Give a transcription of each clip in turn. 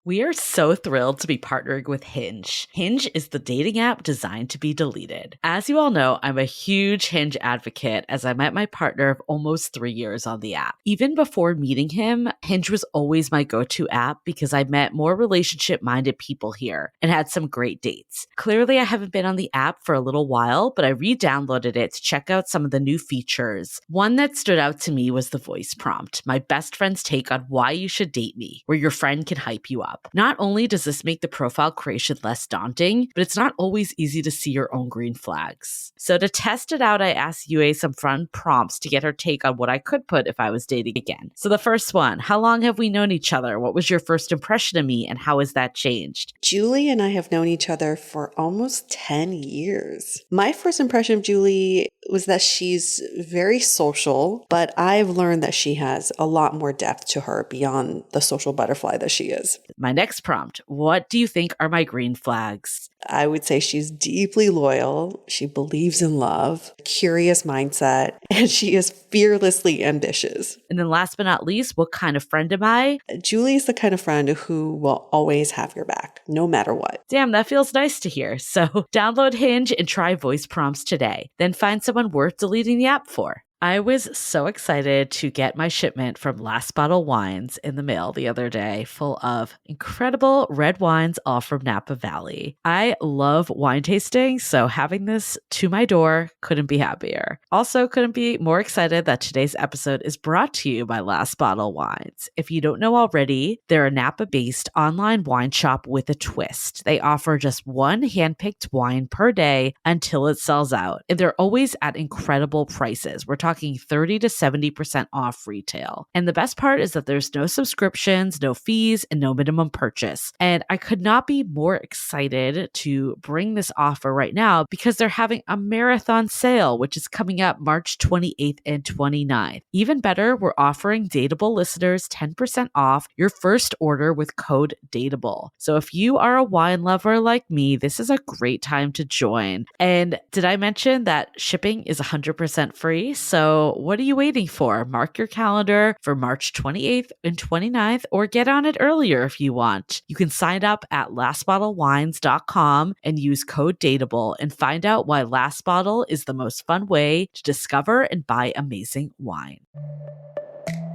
We are so thrilled to be partnering with Hinge. Hinge is the dating app designed to be deleted. As you all know, I'm a huge Hinge advocate as I met my partner of almost 3 years on the app. Even before meeting him, Hinge was always my go-to app because I met more relationship-minded people here and had some great dates. Clearly, I haven't been on the app for a little while, but I re-downloaded it to check out some of the new features. One that stood out to me was the voice prompt, my best friend's take on why you should date me, where your friend can hype you up. Not only does this make the profile creation less daunting, but it's not always easy to see your own green flags. So to test it out, I asked Yue some fun prompts to get her take on what I could put if I was dating again. So the first one, how long have we known each other? What was your first impression of me and how has that changed? Julie and I have known each other for almost 10 years. My first impression of Julie was that she's very social, but I've learned that she has a lot more depth to her beyond the social butterfly that she is. My next prompt, what do you think are my green flags? I would say she's deeply loyal. She believes in love, curious mindset, and she is fearlessly ambitious. And then last but not least, what kind of friend am I? Julie is the kind of friend who will always have your back, no matter what. Damn, that feels nice to hear. So download Hinge and try voice prompts today. Then find someone worth deleting the app for. I was so excited to get my shipment from Last Bottle Wines in the mail the other day, full of incredible red wines, all from Napa Valley. I love wine tasting, so having this to my door couldn't be happier. Also, couldn't be more excited that today's episode is brought to you by Last Bottle Wines. If you don't know already, they're a Napa-based online wine shop with a twist. They offer just one handpicked wine per day until it sells out, and they're always at incredible prices. We're talking 30 to 70% off retail. And the best part is that there's no subscriptions, no fees, and no minimum purchase. And I could not be more excited to bring this offer right now because they're having a marathon sale, which is coming up March 28th and 29th. Even better, we're offering Dateable listeners 10% off your first order with code DATEABLE. So if you are a wine lover like me, this is a great time to join. And did I mention that shipping is 100% free? So what are you waiting for? Mark your calendar for March 28th and 29th or get on it earlier if you want. You can sign up at lastbottlewines.com and use code DATEABLE and find out why Last Bottle is the most fun way to discover and buy amazing wine.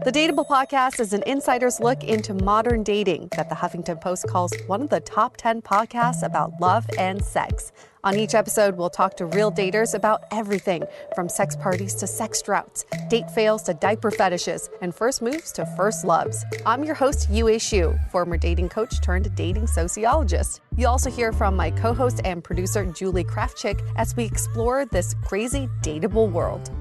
The Dateable podcast is an insider's look into modern dating that the Huffington Post calls one of the top 10 podcasts about love and sex. On each episode, we'll talk to real daters about everything from sex parties to sex droughts, date fails to diaper fetishes, and first moves to first loves. I'm your host, Yue Xu, former dating coach turned dating sociologist. You'll also hear from my co-host and producer, Julie Krafchick, as we explore this crazy dateable world.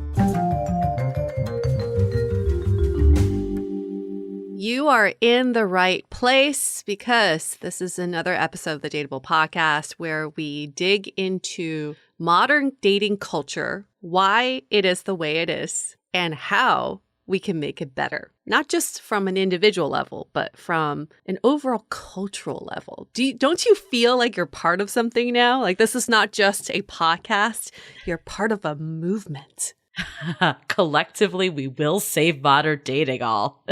You are in the right place because this is another episode of the Dateable podcast where we dig into modern dating culture, why it is the way it is, and how we can make it better. Not just from an individual level, but from an overall cultural level. Don't you feel like you're part of something now? Like this is not just a podcast, you're part of a movement. Collectively, we will save modern dating all.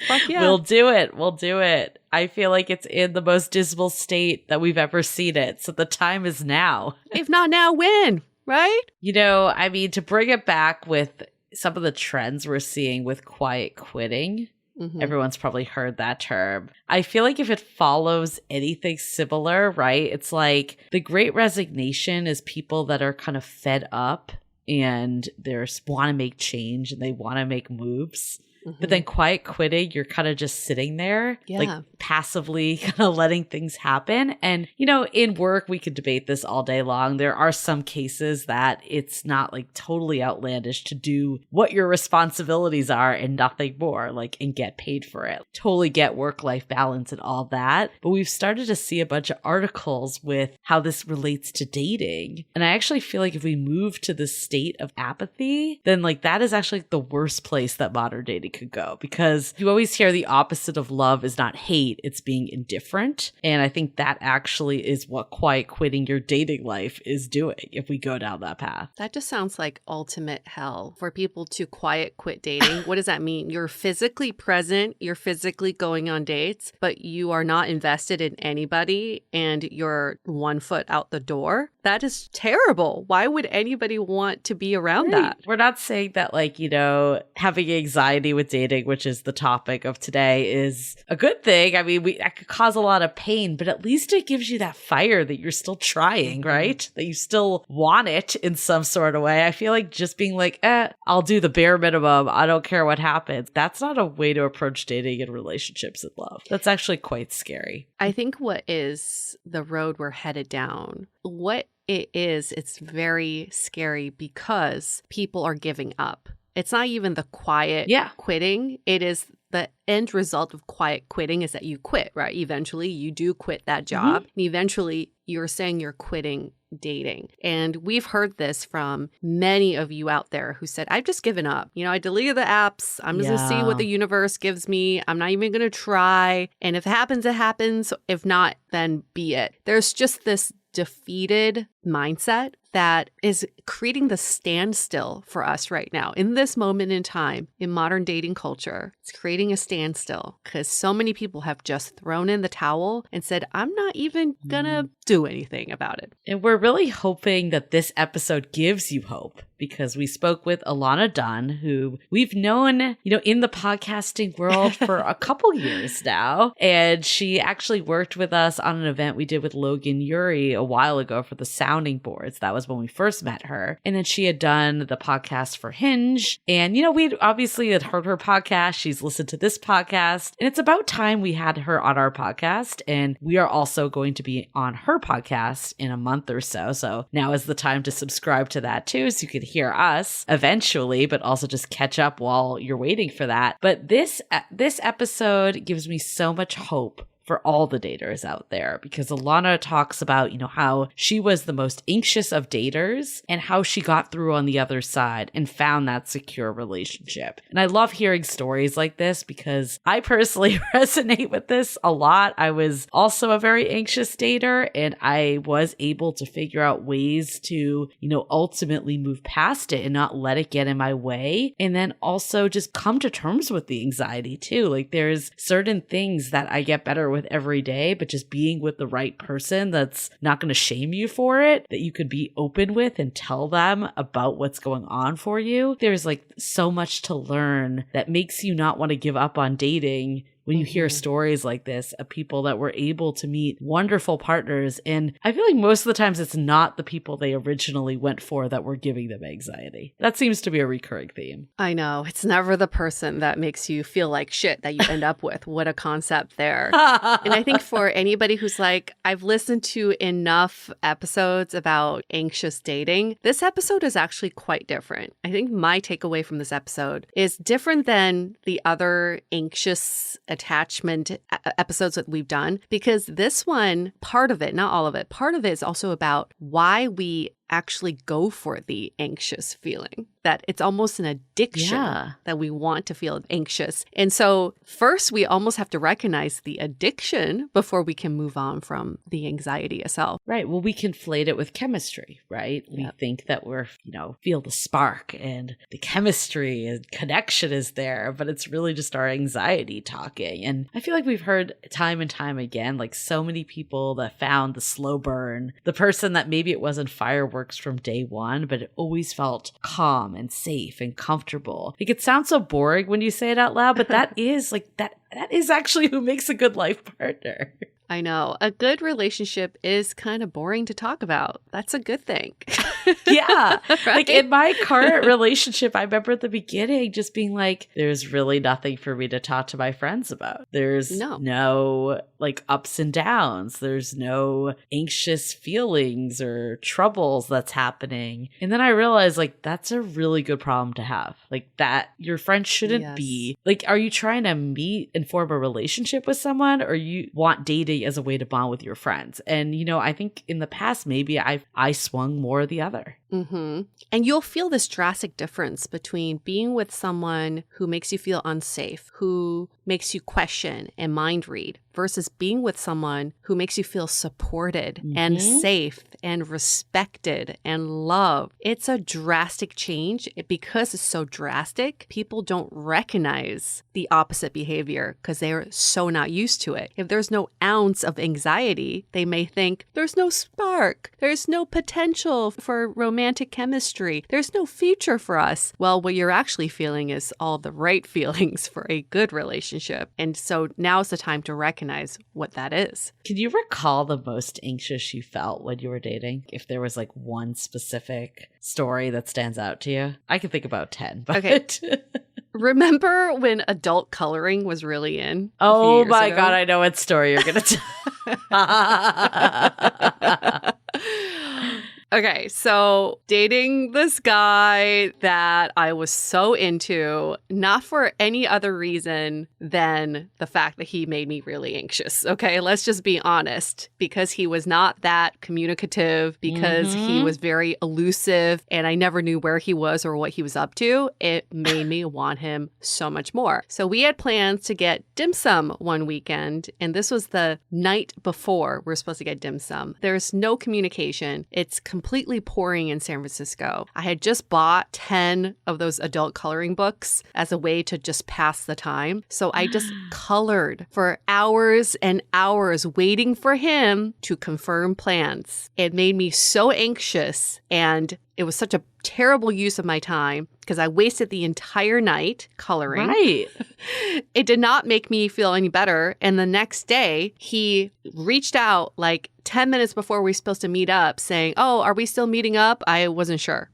Fuck yeah. We'll do it. We'll do it. I feel like it's in the most dismal state that we've ever seen it. So the time is now. If not now, when? Right? You know, I mean, to bring it back with some of the trends we're seeing with quiet quitting. Mm-hmm. Everyone's probably heard that term. I feel like if it follows anything similar, right? It's like the Great Resignation is people that are kind of fed up and they want to make change and they want to make moves. Mm-hmm. But then quiet quitting, you're kind of just sitting there, like passively kind of letting things happen. And, you know, in work, we could debate this all day long. There are some cases that it's not like totally outlandish to do what your responsibilities are and nothing more, like, and get paid for it. Totally get work-life balance and all that. But we've started to see a bunch of articles with how this relates to dating. And I actually feel like if we move to this state of apathy, then like that is actually the worst place that modern dating could go, because you always hear the opposite of love is not hate, it's being indifferent. And I think that actually is what quiet quitting your dating life is doing if we go down that path. That just sounds like ultimate hell for people to quiet quit dating. What does that mean? You're physically present, you're physically going on dates, but you are not invested in anybody and you're 1 foot out the door. That is terrible. Why would anybody want to be around that? We're not saying that, like, you know, having anxiety with dating, which is the topic of today, is a good thing. I mean, that could cause a lot of pain, but at least it gives you that fire that you're still trying, right? That you still want it in some sort of way. I feel like just being like, I'll do the bare minimum, I don't care what happens. That's not a way to approach dating and relationships and love. That's actually quite scary. I think what is the road we're headed down, what it is, it's very scary because people are giving up. It's not even the quiet quitting. It is the end result of quiet quitting is that you quit, right? Eventually you do quit that job. And eventually you're saying you're quitting dating. And we've heard this from many of you out there who said, I've just given up. You know, I deleted the apps. I'm just going to see what the universe gives me. I'm not even going to try. And if it happens, it happens. If not, then be it. There's just this defeated mindset that is creating the standstill for us right now. In this moment in time, in modern dating culture, it's creating a standstill because so many people have just thrown in the towel and said, I'm not even gonna do anything about it. And we're really hoping that this episode gives you hope, because we spoke with Ilana Dunn, who we've known, you know, in the podcasting world for a couple years now. And she actually worked with us on an event we did with Logan Ury a while ago for the sounding boards. That was when we first met her. And then she had done the podcast for Hinge. And, you know, we obviously had heard her podcast. She's listened to this podcast. And it's about time we had her on our podcast. And we are also going to be on her podcast in a month or so. So now is the time to subscribe to that too, so you can hear us eventually, but also just catch up while you're waiting for that. But this episode gives me so much hope for all the daters out there, because Ilana talks about, you know, how she was the most anxious of daters and how she got through on the other side and found that secure relationship. And I love hearing stories like this because I personally resonate with this a lot. I was also a very anxious dater, and I was able to figure out ways to, you know, ultimately move past it and not let it get in my way. And then also just come to terms with the anxiety too. Like, there's certain things that I get better with every day, but just being with the right person that's not going to shame you for it, that you could be open with and tell them about what's going on for you. There's like so much to learn that makes you not want to give up on dating when you hear stories like this of people that were able to meet wonderful partners. And I feel like most of the times it's not the people they originally went for that were giving them anxiety. That seems to be a recurring theme. I know. It's never the person that makes you feel like shit that you end up with. What a concept there. And I think for anybody who's like, I've listened to enough episodes about anxious dating, this episode is actually quite different. I think my takeaway from this episode is different than the other anxious attachment episodes that we've done, because this one, part of it, not all of it, part of it is also about why we actually go for the anxious feeling, that it's almost an addiction that we want to feel anxious. And so first, we almost have to recognize the addiction before we can move on from the anxiety itself. Right. Well, we conflate it with chemistry, right? We think that we're, you know, feel the spark and the chemistry and connection is there, but it's really just our anxiety talking. And I feel like we've heard time and time again, like so many people that found the slow burn, the person that maybe it wasn't fireworks from day one, but it always felt calm and safe and comfortable. Like, it sounds so boring when you say it out loud, but that is like that is actually who makes a good life partner. I know. A good relationship is kind of boring to talk about. That's a good thing. Yeah. Right? Like, in my current relationship, I remember at the beginning just being like, there's really nothing for me to talk to my friends about. There's no like ups and downs. There's no anxious feelings or troubles that's happening. And then I realized, like, that's a really good problem to have. Like, that your friend shouldn't be like, are you trying to meet and form a relationship with someone, or you want dating dating as a way to bond with your friends. And, I think in the past, maybe I swung more the other. Mm-hmm. And you'll feel this drastic difference between being with someone who makes you feel unsafe, who makes you question and mind read, versus being with someone who makes you feel supported and safe and respected and loved. It's a drastic change. Because it's so drastic, people don't recognize the opposite behavior because they're so not used to it. If there's no ounce of anxiety, they may think there's no spark, there's no potential for romantic chemistry, there's no future for us. Well, what you're actually feeling is all the right feelings for a good relationship. And so now's the time to recognize what that is. Can you recall the most anxious you felt when you were dating? If there was like one specific story that stands out to you? I can think about 10. But okay. Remember when adult coloring was really in? Oh my God, I know what story you're going to tell. Okay, so dating this guy that I was so into, not for any other reason than the fact that he made me really anxious. Okay, let's just be honest. Because he was not that communicative, because he was very elusive, and I never knew where he was or what he was up to, it made me want him so much more. So we had plans to get dim sum one weekend, and this was the night before we were supposed to get dim sum. There's no communication. It's completely pouring in San Francisco. I had just bought 10 of those adult coloring books as a way to just pass the time. So I just colored for hours and hours waiting for him to confirm plans. It made me so anxious, and it was such a terrible use of my time because I wasted the entire night coloring. Right. It did not make me feel any better. And the next day, he reached out like 10 minutes before we were supposed to meet up saying, "Oh, are we still meeting up?" I wasn't sure.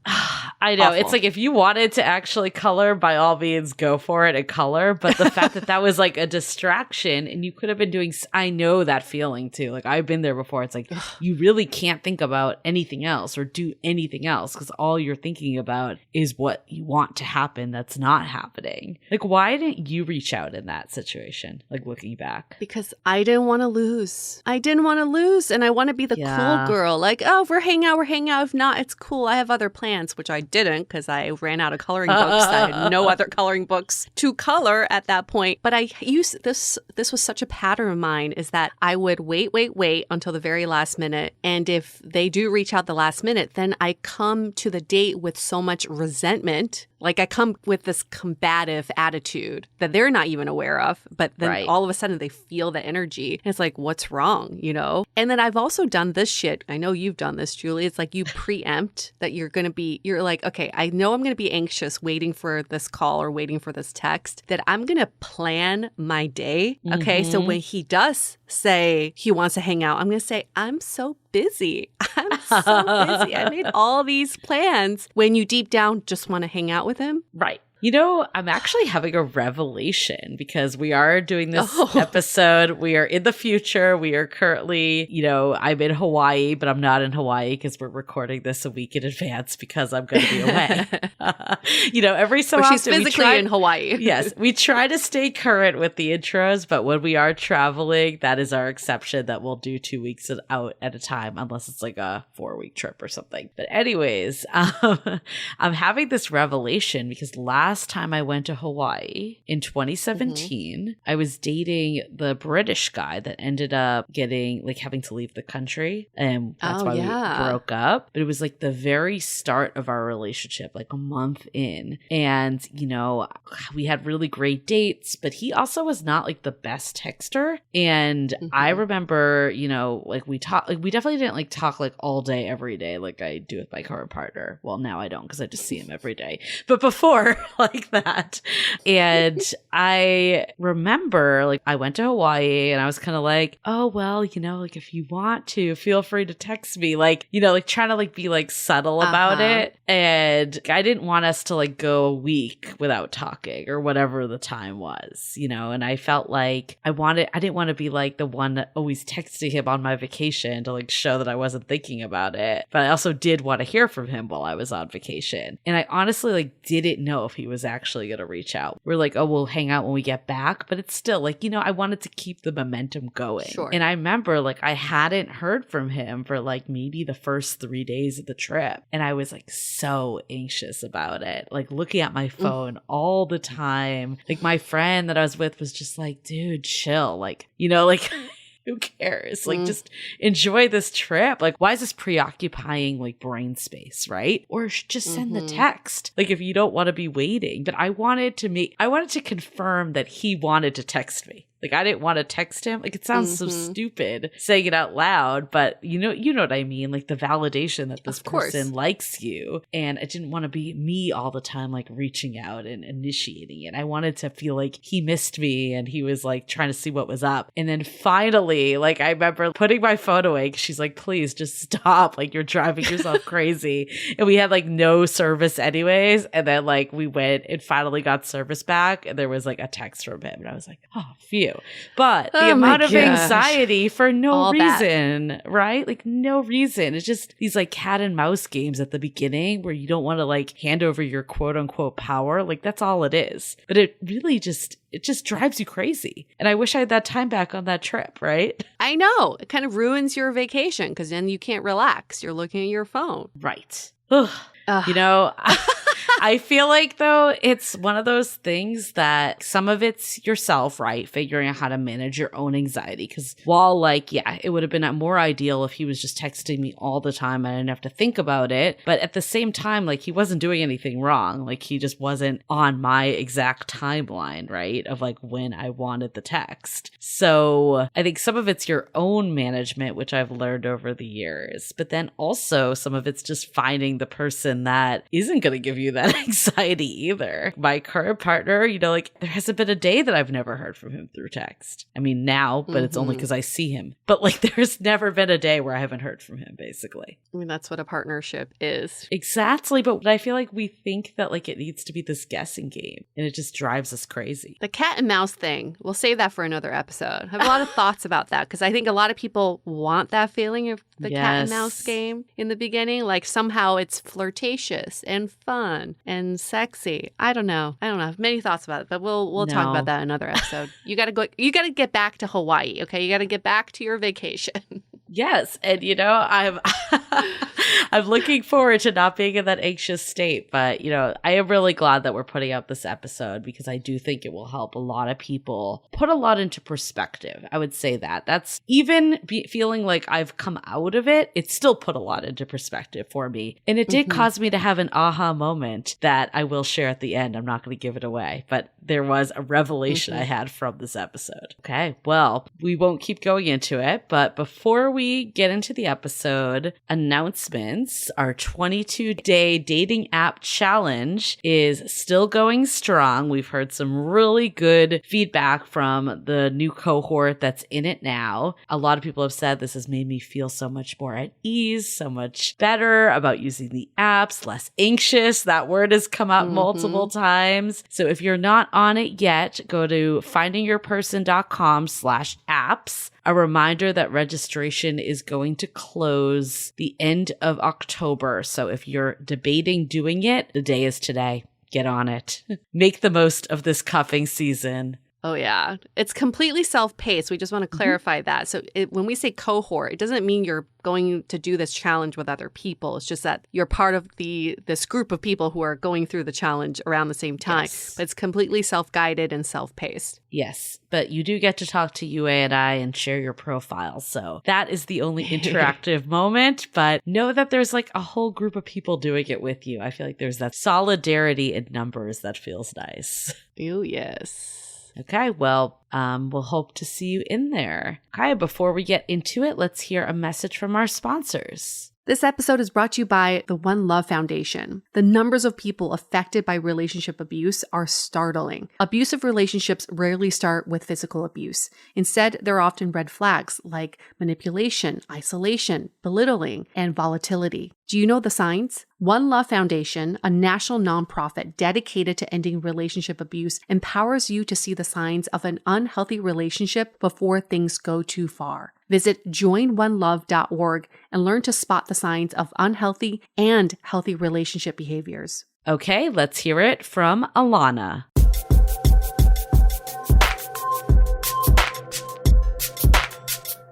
I know. Awful. It's like if you wanted to actually color, by all means, go for it and color. But the fact that that was like a distraction and you could have been doing, I know that feeling too. Like I've been there before. It's like you really can't think about anything else or do anything else because all you're thinking about is what you want to happen that's not happening. Like, why didn't you reach out in that situation? Like looking back. Because I didn't want to lose. I didn't want to lose. And I want to be the cool girl. Like, oh, if we're hanging out, we're hanging out. If not, it's cool. I have other plans, which I didn't because I ran out of coloring books. I had no other coloring books to color at that point. But I used this was such a pattern of mine, is that I would wait until the very last minute. And if they do reach out the last minute, then I come to the date with so much resentment. Like I come with this combative attitude that they're not even aware of, but then all of a sudden they feel the energy. And it's like, what's wrong, you know? And then I've also done this shit. I know you've done this, Julie. It's like you preempt that you're like, okay, I know I'm going to be anxious waiting for this call or waiting for this text, that I'm going to plan my day. Okay. So when he does say he wants to hang out, I'm going to say, I'm so busy. I'm so busy. I made all these plans, when you deep down just want to hang out with him. Right. You know, I'm actually having a revelation because we are doing this episode. We are in the future. We are currently, I'm in Hawaii, but I'm not in Hawaii because we're recording this a week in advance because I'm going to be away. Every so often. She's physically in Hawaii. Yes. We try to stay current with the intros, but when we are traveling, that is our exception, that we'll do 2 weeks out at a time, unless it's like a 4-week trip or something. But anyways, I'm having this revelation because last time I went to Hawaii in 2017, I was dating the British guy that ended up having to leave the country. And that's why we broke up. But it was like the very start of our relationship, like a month in. And, we had really great dates, but he also was not like the best texter. And I remember, we definitely didn't talk all day, every day, like I do with my current partner. Well, now I don't because I just see him every day. But before, like that. And I remember I went to Hawaii and I was kind of like, oh, well, if you want to, feel free to text me, trying to be subtle about it. And I didn't want us to go a week without talking or whatever the time was, and I felt like I didn't want to be the one always texting him on my vacation to show that I wasn't thinking about it. But I also did want to hear from him while I was on vacation. And I honestly didn't know if he was actually going to reach out. We're like, oh, we'll hang out when we get back. But it's still like, I wanted to keep the momentum going. Sure. And I remember like I hadn't heard from him for like maybe the first 3 days of the trip. And I was like so anxious about it, like looking at my phone all the time. Like my friend that I was with was just like, dude, chill. Like, like who cares? Like, just enjoy this trip. Like, why is this preoccupying like brain space, right? Or just send the text. Like, if you don't want to be waiting. But I wanted to confirm that he wanted to text me. Like, I didn't want to text him. Like, it sounds so stupid saying it out loud, but you know what I mean? Like the validation that this person likes you. And I didn't want to be me all the time, like reaching out and initiating it. I wanted to feel like he missed me and he was like trying to see what was up. And then finally, like I remember putting my phone away because she's like, please just stop. Like you're driving yourself crazy. And we had like no service anyways. And then like we went and finally got service back and there was like a text from him. And I was like, oh, phew. But the amount of anxiety for no reason, right? Like no reason. It's just these like cat and mouse games at the beginning where you don't want to like hand over your quote unquote power. Like that's all it is. But it really just drives you crazy. And I wish I had that time back on that trip, right? I know. It kind of ruins your vacation because then you can't relax. You're looking at your phone. Right. Ugh. I feel like, though, it's one of those things that some of it's yourself, right? Figuring out how to manage your own anxiety. Because while, like, yeah, it would have been more ideal if he was just texting me all the time and I didn't have to think about it. But at the same time, like, he wasn't doing anything wrong. Like, he just wasn't on my exact timeline, right? Of, like, when I wanted the text. So I think some of it's your own management, which I've learned over the years. But then also some of it's just finding the person that isn't going to give you that anxiety either. My current partner, like there hasn't been a day that I've never heard from him through text. I mean now, but it's only because I see him. But like there's never been a day where I haven't heard from him, basically. I mean, that's what a partnership is. Exactly. But I feel like we think that like it needs to be this guessing game and it just drives us crazy. The cat and mouse thing, we'll save that for another episode. I have a lot of thoughts about that because I think a lot of people want that feeling of the cat and mouse game in the beginning. Like somehow it's flirtatious and fun and sexy. I don't know. I have many thoughts about it, but we'll talk about that in another episode. You got to get back to Hawaii, okay? You got to get back to your vacation. Yes. And, I'm looking forward to not being in that anxious state. But, I am really glad that we're putting out this episode because I do think it will help a lot of people put a lot into perspective. I would say that. That's even feeling like I've come out of it. It still put a lot into perspective for me. And it did cause me to have an aha moment that I will share at the end. I'm not going to give it away. But there was a revelation I had from this episode. Okay. Well, we won't keep going into it. But before we get into the episode, announcements. Our 22-day dating app challenge is still going strong. We've heard some really good feedback from the new cohort that's in it now. A lot of people have said this has made me feel so much more at ease, so much better about using the apps, less anxious. That word has come out multiple times. So if you're not on it yet, go to findingyourperson.com/apps. A reminder that registration is going to close the end of October. So if you're debating doing it, the day is today. Get on it. Make the most of this cuffing season. Oh, yeah. It's completely self-paced. We just want to clarify that. So when we say cohort, it doesn't mean you're going to do this challenge with other people. It's just that you're part of this group of people who are going through the challenge around the same time. Yes. But it's completely self-guided and self-paced. Yes, but you do get to talk to Yue and I and share your profiles. So that is the only interactive moment. But know that there's like a whole group of people doing it with you. I feel like there's that solidarity in numbers that feels nice. Oh, yes. Okay, well, we'll hope to see you in there. Okay, before we get into it, let's hear a message from our sponsors. This episode is brought to you by the One Love Foundation. The numbers of people affected by relationship abuse are startling. Abusive relationships rarely start with physical abuse. Instead, there are often red flags like manipulation, isolation, belittling, and volatility. Do you know the signs? One Love Foundation, a national nonprofit dedicated to ending relationship abuse, empowers you to see the signs of an unhealthy relationship before things go too far. Visit joinonelove.org and learn to spot the signs of unhealthy and healthy relationship behaviors. Okay, let's hear it from Ilana.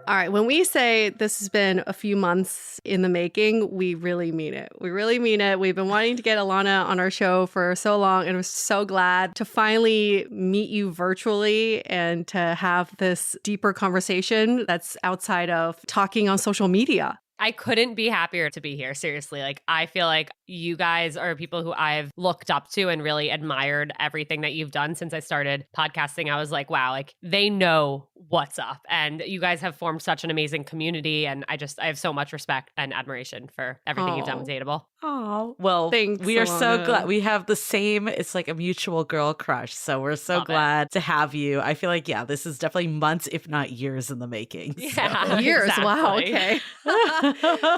All right, when we say this has been a few months in the making, we really mean it. We really mean it. We've been wanting to get Ilana on our show for so long, and we're so glad to finally meet you virtually and to have this deeper conversation that's outside of talking on social media. I couldn't be happier to be here. Seriously. Like, I feel like you guys are people who I've looked up to and really admired everything that you've done since I started podcasting. I was like, wow, like they know what's up. And you guys have formed such an amazing community. And I have so much respect and admiration for everything you've done with Dateable. Oh, well, thanks, we are Ilana. so glad. We have the same, it's like a mutual girl crush. So we're so glad to have you. I feel like, yeah, this is definitely months, if not years in the making. Yeah, years. exactly. Wow. Okay.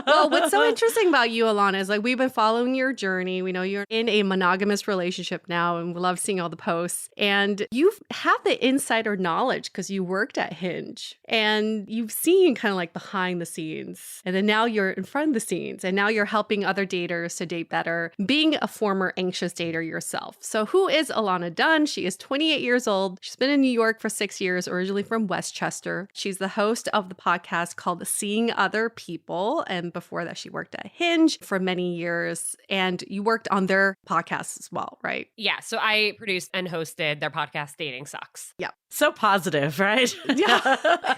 Well, what's so interesting about you, Ilana, is like we've been following your journey. We know you're in a monogamous relationship now, and we love seeing all the posts. And you have the insider knowledge because you worked at Hinge and you've seen kind of like behind the scenes. And then now you're in front of the scenes and now you're helping other daters to date better, being a former anxious dater yourself. So who is Ilana Dunn? She is 28 years old. She's been in New York for 6 years, originally from Westchester. She's the host of the podcast called Seeing Other People. And before that, she worked at Hinge for many years. And you worked on their podcast as well, right? Yeah. So I produced and hosted their podcast, Dating Sucks. Yeah. So positive, right? Yeah.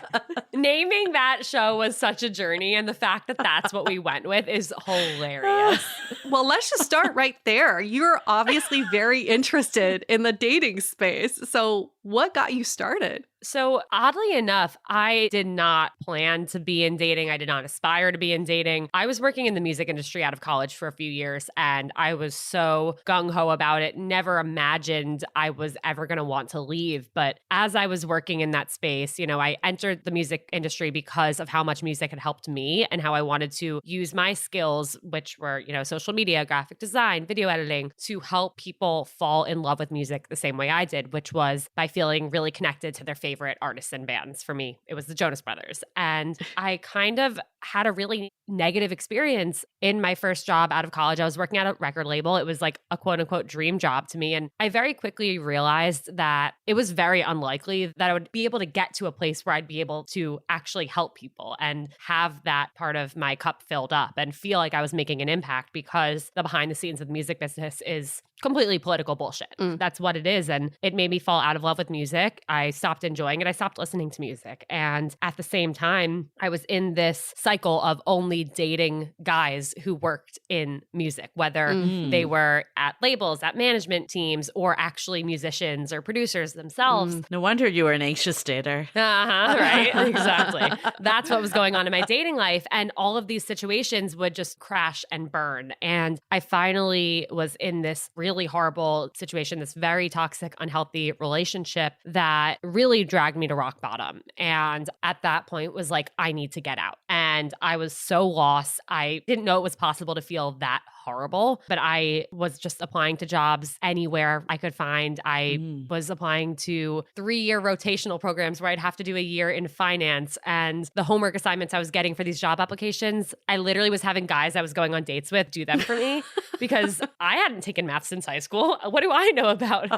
Naming that show was such a journey. And the fact that that's what we went with is hilarious. Well, let's just start right there. You're obviously very interested in the dating space. So what got you started? So oddly enough, I did not plan to be in dating. I did not aspire to be in dating. I was working in the music industry out of college for a few years, and I was so gung-ho about it, never imagined I was ever going to want to leave. But as I was working in that space, you know, I entered the music industry because of how much music had helped me and how I wanted to use my skills, which were, you know, social media, graphic design, video editing, to help people fall in love with music the same way I did, which was by feeling really connected to their favorite artists and bands. For me, it was the Jonas Brothers. And I kind of had a really negative experience in my first job out of college. I was working at a record label. It was like a quote unquote dream job to me. And I very quickly realized that it was very unlikely that I would be able to get to a place where I'd be able to actually help people and have that part of my cup filled up and feel like I was making an impact, because the behind the scenes of the music business is completely political bullshit. That's what it is. And it made me fall out of love with music. I stopped enjoying it. I stopped listening to music. And at the same time, I was in this cycle of only dating guys who worked in music, whether they were at labels, at management teams, or actually musicians or producers themselves. No wonder you were an anxious dater. Right? Exactly. That's what was going on in my dating life. And all of these situations would just crash and burn. And I finally was in this really horrible situation, this very toxic, unhealthy relationship that really dragged me to rock bottom. And at that point was like, I need to get out. And I was so lost. I didn't know it was possible to feel that horrible, but I was just applying to jobs anywhere I could find. I was applying to 3-year rotational programs where I'd have to do a year in finance. And the homework assignments I was getting for these job applications, I literally was having guys I was going on dates with do them for me because I hadn't taken math since high school. What do I know about,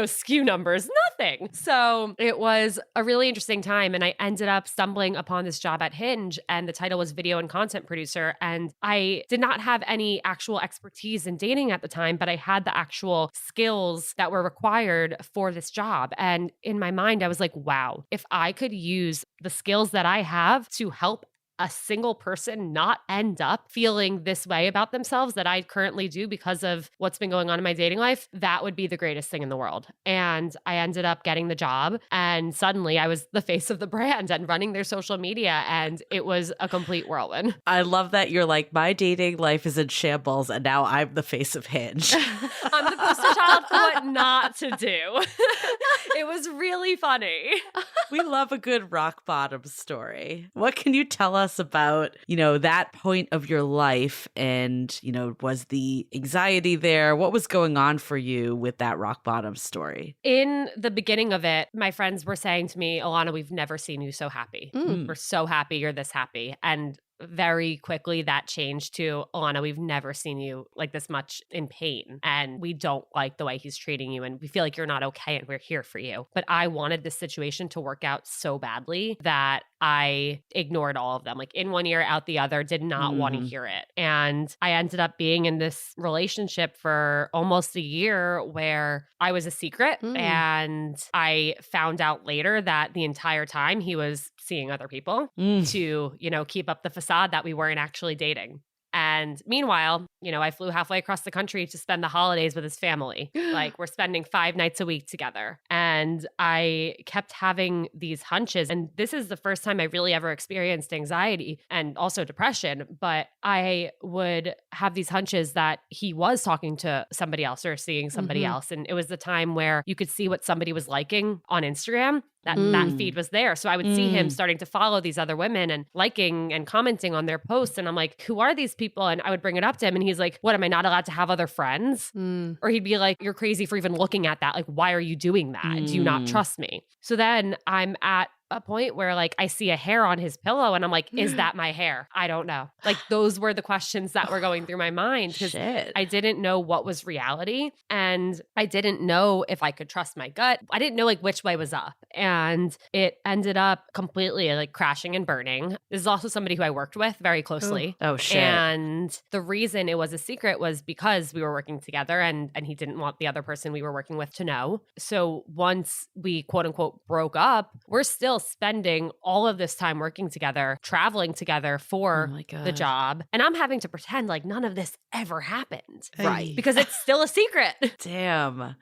skew numbers? Nothing. So it was a really interesting time. And I ended up stumbling upon this job at Hinge, and the title was video and content producer. And I did not have any actual expertise in dating at the time, but I had the actual skills that were required for this job. And in my mind, I was like, wow, if I could use the skills that I have to help a single person not end up feeling this way about themselves that I currently do because of what's been going on in my dating life, that would be the greatest thing in the world. And I ended up getting the job, and suddenly I was the face of the brand and running their social media, and it was a complete whirlwind. I love that you're like, my dating life is in shambles and now I'm the face of Hinge. I'm the poster child for what not to do. It was really funny. We love a good rock bottom story. What can you tell us about, that point of your life? And, was the anxiety there? What was going on for you with that rock bottom story? In the beginning of it, my friends were saying to me, Ilana, we've never seen you so happy. We're so happy you're this happy. And very quickly that changed to, Ilana, we've never seen you like this much in pain. And we don't like the way he's treating you. And we feel like you're not okay and we're here for you. But I wanted this situation to work out so badly that I ignored all of them. Like in one ear, out the other, did not want to hear it. And I ended up being in this relationship for almost a year where I was a secret. And I found out later that the entire time he was seeing other people to, keep up the facade that we weren't actually dating. And meanwhile, I flew halfway across the country to spend the holidays with his family. Like we're spending 5 nights a week together. And I kept having these hunches. And this is the first time I really ever experienced anxiety and also depression. But I would have these hunches that he was talking to somebody else or seeing somebody else. And it was the time where you could see what somebody was liking on Instagram. That feed was there. So I would see him starting to follow these other women and liking and commenting on their posts. And I'm like, who are these people? And I would bring it up to him and he's like, what, am I not allowed to have other friends? Or he'd be like, you're crazy for even looking at that. Like, why are you doing that? Do you not trust me? So then I'm at a point where like I see a hair on his pillow and I'm like, is that my hair? I don't know. Like those were the questions that were going through my mind because I didn't know what was reality and I didn't know if I could trust my gut. I didn't know like which way was up and it ended up completely like crashing and burning. This is also somebody who I worked with very closely. Oh shit. And the reason it was a secret was because we were working together and he didn't want the other person we were working with to know. So once we quote unquote broke up, we're still spending all of this time working together, traveling together for the job. And I'm having to pretend like none of this ever happened. Right. Because it's still a secret. Damn.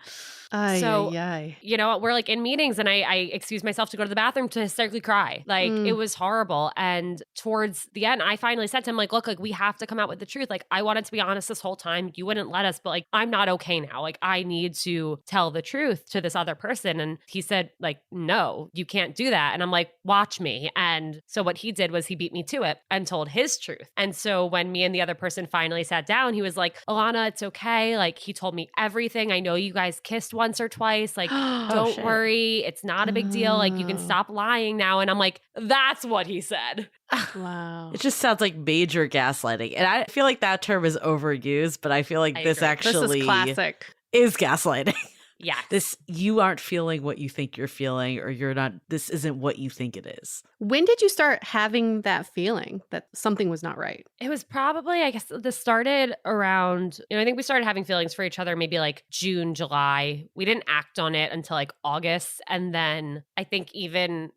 We're like in meetings and I excuse myself to go to the bathroom to hysterically cry. Like it was horrible. And towards the end, I finally said to him, like, look, like we have to come out with the truth. Like I wanted to be honest this whole time. You wouldn't let us, but like, I'm not okay now. Like I need to tell the truth to this other person. And he said like, no, you can't do that. And I'm like, watch me. And so what he did was he beat me to it and told his truth. And so when me and the other person finally sat down, he was like, Ilana, it's okay. Like he told me everything. I know you guys kissed once or twice. Like, don't worry. It's not a big deal. Like you can stop lying now. And I'm like, that's what he said. Wow. It just sounds like major gaslighting. And I feel like that term is overused, but I feel like this actually is classic. Is gaslighting. Yeah. You aren't feeling what you think you're feeling, or this isn't what you think it is. When did you start having that feeling that something was not right? It was probably, I guess, this started around, I think we started having feelings for each other maybe like June, July. We didn't act on it until like August. And then I think even,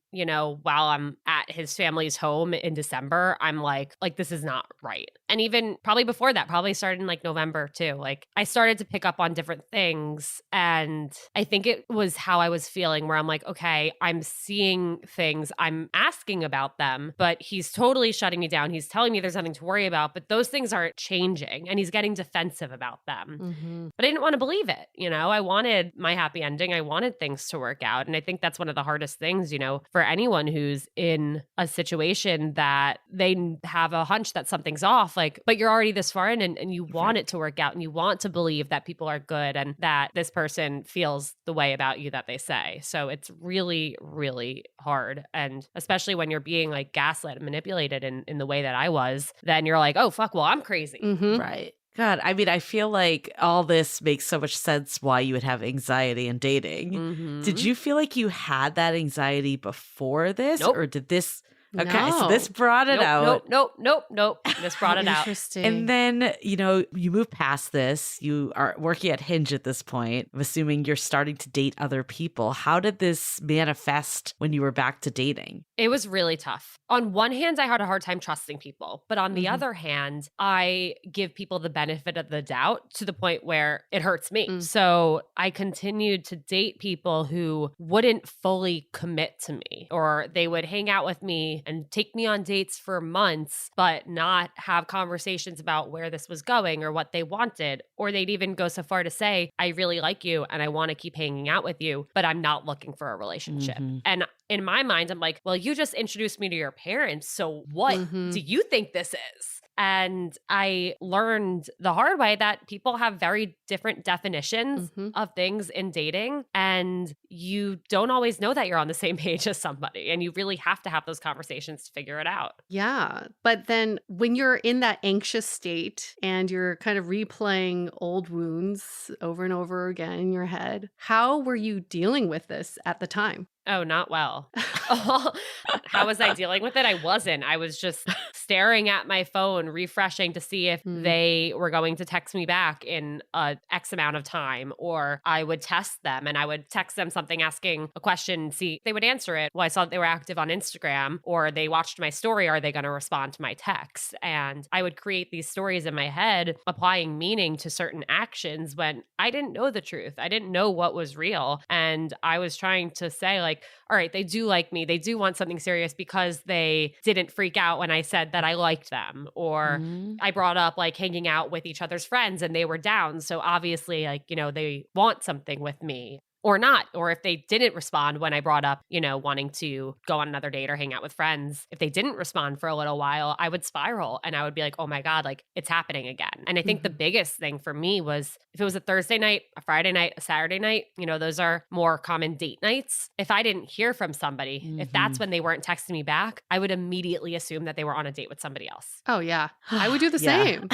while I'm at his family's home in December, I'm like, this is not right. And even probably before that, probably started in like November too. Like I started to pick up on different things. And I think it was how I was feeling where I'm like, okay, I'm seeing things, I'm asking about them, but he's totally shutting me down. He's telling me there's nothing to worry about, but those things aren't changing and he's getting defensive about them. But I didn't want to believe it. I wanted my happy ending. I wanted things to work out. And I think that's one of the hardest things, for anyone who's in a situation that they have a hunch that something's off, but you're already this far in and you want it to work out and you want to believe that people are good and that this person feels the way about you that they say. So it's really, really hard. And especially when you're being like gaslit and manipulated in the way that I was, then you're like, oh, fuck, well, I'm crazy. Right. God, I mean, I feel like all this makes so much sense why you would have anxiety in dating. Did you feel like you had that anxiety before this? Nope. Or did this... Okay, No. so this brought it out. Nope. This brought it out. Interesting. And then, you move past this. You are working at Hinge at this point. I'm assuming you're starting to date other people. How did this manifest when you were back to dating? It was really tough. On one hand, I had a hard time trusting people. But on the other hand, I give people the benefit of the doubt to the point where it hurts me. So I continued to date people who wouldn't fully commit to me, or they would hang out with me and take me on dates for months, but not have conversations about where this was going or what they wanted. Or they'd even go so far to say, I really like you and I want to keep hanging out with you, but I'm not looking for a relationship. And in my mind, I'm like, well, you just introduced me to your parents. So what do you think this is? And I learned the hard way that people have very different definitions of things in dating. And you don't always know that you're on the same page as somebody. And you really have to have those conversations to figure it out. Yeah. But then when you're in that anxious state and you're kind of replaying old wounds over and over again in your head, how were you dealing with this at the time? Oh, not well. How was I dealing with it? I wasn't. I was just staring at my phone, refreshing to see if they were going to text me back in a X amount of time, or I would test them and I would text them something asking a question, see if they would answer it. Well, I saw that they were active on Instagram, or they watched my story. Are they going to respond to my text? And I would create these stories in my head, applying meaning to certain actions when I didn't know the truth. I didn't know what was real. And I was trying to say, like, all right, they do like me. They do want something serious because they didn't freak out when I said that I liked them. Or I brought up like hanging out with each other's friends and they were down. So obviously, like, you know, they want something with me. Or not. Or if they didn't respond when I brought up, you know, wanting to go on another date or hang out with friends, if they didn't respond for a little while, I would spiral and I would be like, oh my God, like it's happening again. And I think the biggest thing for me was if it was a Thursday night, a Friday night, a Saturday night, you know, those are more common date nights. If I didn't hear from somebody, if that's when they weren't texting me back, I would immediately assume that they were on a date with somebody else. Oh, yeah. I would do the same.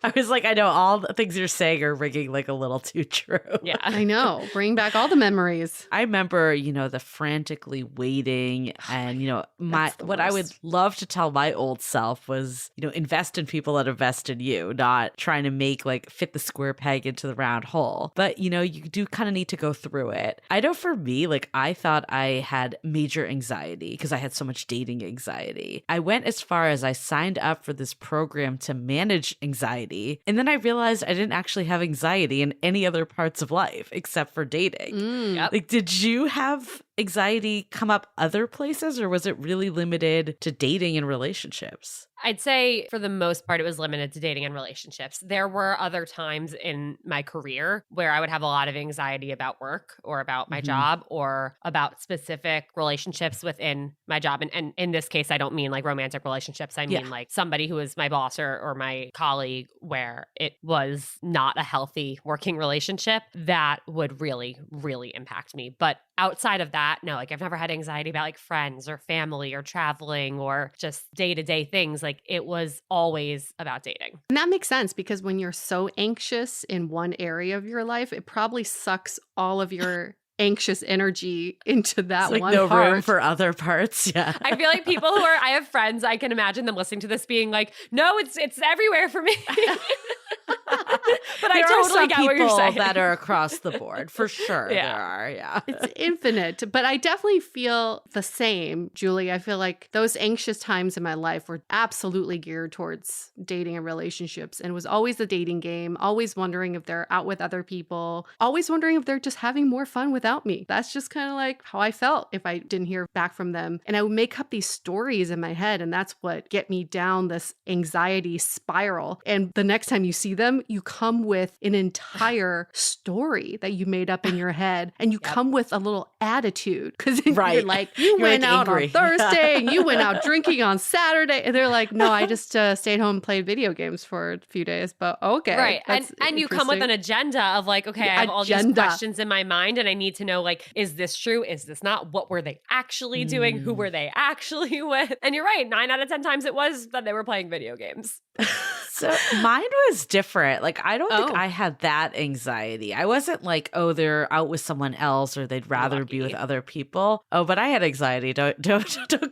I was like, I know all the things you're saying are ringing like a little too true. Yeah. I know. Bring back all the memories. I remember, you know, the frantically waiting and, you know, what I would love to tell my old self was, you know, invest in people that invest in you, not trying to make like fit the square peg into the round hole. But, you know, you do kind of need to go through it. I know for me, like I thought I had major anxiety because I had so much dating anxiety. I went as far as I signed up for this program to manage anxiety. And then I realized I didn't actually have anxiety in any other parts of life except for dating. Yep. Like, did you have anxiety come up other places, or was it really limited to dating and relationships? I'd say for the most part, it was limited to dating and relationships. There were other times in my career where I would have a lot of anxiety about work or about my job or about specific relationships within my job. And in this case, I don't mean like romantic relationships. I mean like somebody who is my boss or my colleague where it was not a healthy working relationship that would really, really impact me. But outside of that, no, like I've never had anxiety about like friends or family or traveling or just day-to-day things. Like it was always about dating. And that makes sense because when you're so anxious in one area of your life, it probably sucks all of your anxious energy into that It's like one no part. room for other parts. Yeah. I feel like people who are, I have friends, I can imagine them listening to this being like, no, it's everywhere for me. But I totally get what you're saying. That are across the board, for sure. Yeah. There are, yeah. It's infinite, but I definitely feel the same, Julie. I feel like those anxious times in my life were absolutely geared towards dating and relationships. And it was always the dating game, always wondering if they're out with other people, always wondering if they're just having more fun without me. That's just kind of like how I felt if I didn't hear back from them. And I would make up these stories in my head, and that's what get me down this anxiety spiral. And the next time you see them, you come with an entire story that you made up in your head, and you come with a little attitude because you're like, you went like out angry. on Thursday and you went out drinking on Saturday. And they're like, no, I just stayed home and played video games for a few days, but okay. Right. And you come with an agenda of like, okay, I have all these questions in my mind and I need to know, like, is this true? Is this not? What were they actually doing? Who were they actually with? And you're right. 9 out of 10 times it was that they were playing video games. So mine was different. Like, I don't think I had that anxiety. I wasn't like, oh, they're out with someone else or they'd rather be with other people. Oh, but I had anxiety. Don't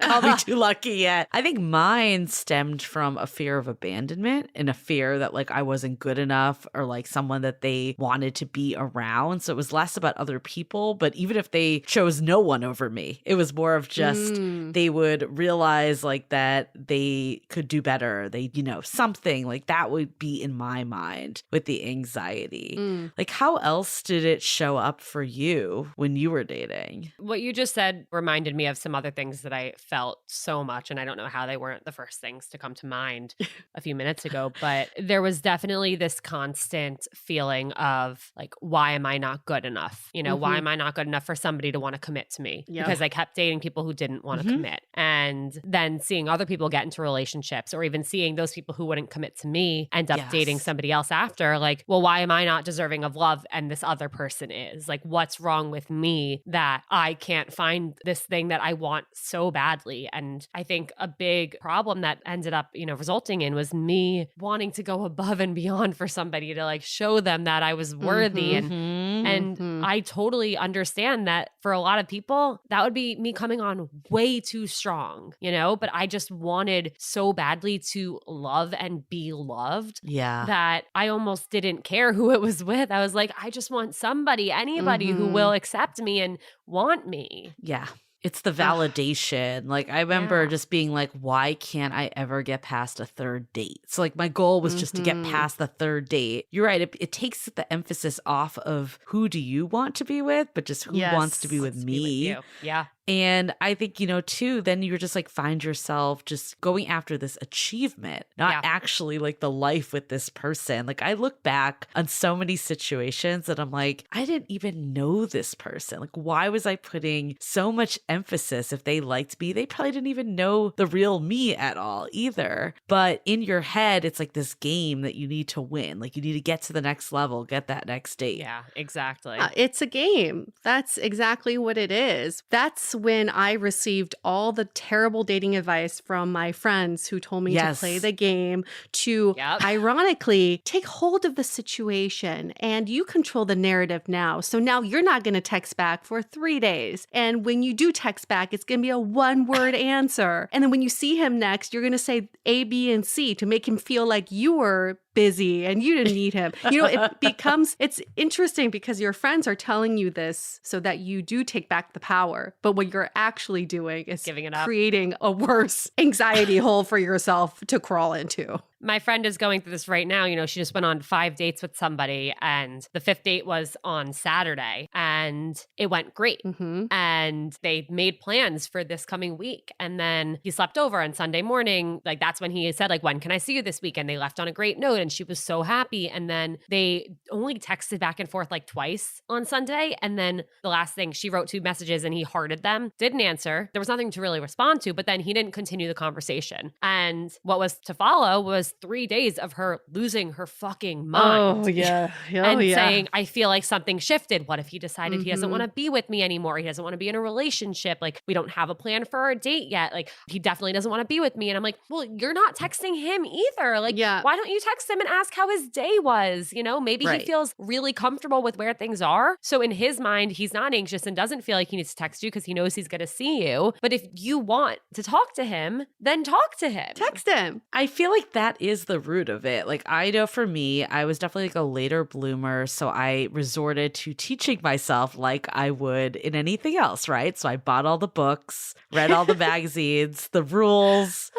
call me too lucky yet. I think mine stemmed from a fear of abandonment and a fear that like I wasn't good enough or like someone that they wanted to be around. So it was less about other people. But even if they chose no one over me, it was more of just they would realize like that they could do better. They, you know, something like Like that would be in my mind with the anxiety. Like how else did it show up for you when you were dating? What you just said reminded me of some other things that I felt so much, and I don't know how they weren't the first things to come to mind a few minutes ago, but there was definitely this constant feeling of like, why am I not good enough? You know, why am I not good enough for somebody to want to commit to me? Because I kept dating people who didn't want to commit. And then seeing other people get into relationships, or even seeing those people who wouldn't commit to me end up dating somebody else after, like, well, why am I not deserving of love and this other person is? Like, what's wrong with me that I can't find this thing that I want so badly? And I think a big problem that ended up, you know, resulting in was me wanting to go above and beyond for somebody to like show them that I was worthy. And I totally understand that for a lot of people, that would be me coming on way too strong, you know, but I just wanted so badly to love and be loved that I almost didn't care who it was with. I was like, I just want somebody, anybody who will accept me and want me. Yeah. It's the validation. Like I remember just being like, why can't I ever get past a third date? So like my goal was just to get past the third date. You're right. It takes the emphasis off of who do you want to be with, but just who wants to be with me. Be with you. Yeah. And I think, you know, too, then you're just like find yourself just going after this achievement, not actually like the life with this person. Like I look back on so many situations that I'm like, I didn't even know this person. Like, why was I putting so much emphasis if they liked me? They probably didn't even know the real me at all either. But in your head, it's like this game that you need to win. Like you need to get to the next level, get that next date. Yeah, exactly. It's a game. That's exactly what it is. That's when I received all the terrible dating advice from my friends who told me to play the game, to ironically take hold of the situation, and you control the narrative now. So now you're not going to text back for 3 days. And when you do text back, it's going to be a one-word answer. And then when you see him next, you're going to say A, B, and C to make him feel like you were busy and you didn't need him. You know, it's interesting because your friends are telling you this so that you do take back the power. But what you're actually doing is giving it up, creating a worse anxiety hole for yourself to crawl into. My friend is going through this right now. You know, she just went on 5 dates with somebody, and the 5th date was on Saturday, and it went great. And they made plans for this coming week. And then he slept over on Sunday morning. Like, that's when he said, like, when can I see you this week? And they left on a great note, and she was so happy. And then they only texted back and forth like twice on Sunday. And then the last thing, she wrote 2 messages and he hearted them, didn't answer. There was nothing to really respond to, but then he didn't continue the conversation. And what was to follow was 3 days of her losing her fucking mind. Saying, I feel like something shifted. What if he decided he doesn't want to be with me anymore? He doesn't want to be in a relationship. Like, we don't have a plan for our date yet. Like, he definitely doesn't want to be with me. And I'm like, well, you're not texting him either. Like, why don't you text him and ask how his day was? You know, maybe he feels really comfortable with where things are. So in his mind, he's not anxious and doesn't feel like he needs to text you because he knows he's going to see you. But if you want to talk to him, then talk to him. Text him. I feel like that is the root of it. Like, I know for me, I was definitely like a later bloomer. So I resorted to teaching myself like I would in anything else, right? So I bought all the books, read all the magazines, the rules.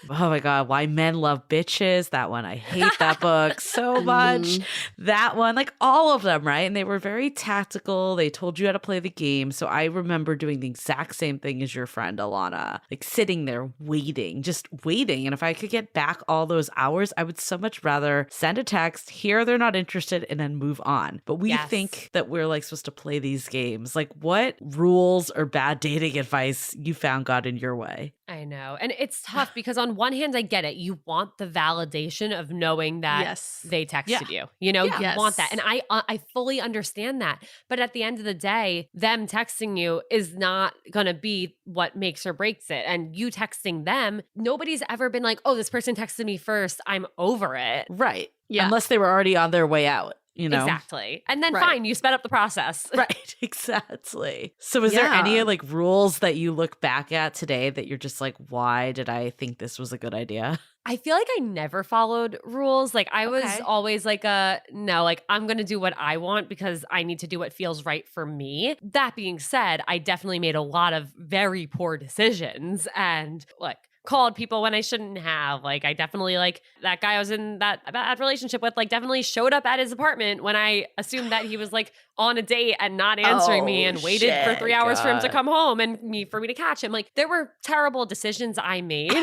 Oh my God, Why Men Love Bitches. That one, I hate that book so much. That one, like all of them, right? And they were very tactical. They told you how to play the game. So I remember doing the exact same thing as your friend, Ilana, like sitting there waiting, just waiting. And if I could get back all those hours, I would so much rather send a text, hear they're not interested, and then move on. But we think that we're like supposed to play these games. Like, what rules or bad dating advice you found got in your way? I know. And it's tough because on one hand, I get it. You want the validation of knowing that they texted you. You know, you want that. And I fully understand that. But at the end of the day, them texting you is not going to be what makes or breaks it. And you texting them, nobody's ever been like, oh, this person texted me first, I'm over it. Right. Yeah. Unless they were already on their way out. You know? Exactly. And then fine, you sped up the process. Right, exactly. So is there any like rules that you look back at today that you're just like, why did I think this was a good idea? I feel like I never followed rules. Like, I was always like no, like, I'm going to do what I want because I need to do what feels right for me. That being said, I definitely made a lot of very poor decisions. And look, called people when I shouldn't have. Like I definitely like that guy I was in that bad relationship with, like definitely showed up at his apartment when I assumed that he was like on a date and not answering me and waited for 3 hours for him to come home and for me to catch him. Like there were terrible decisions I made.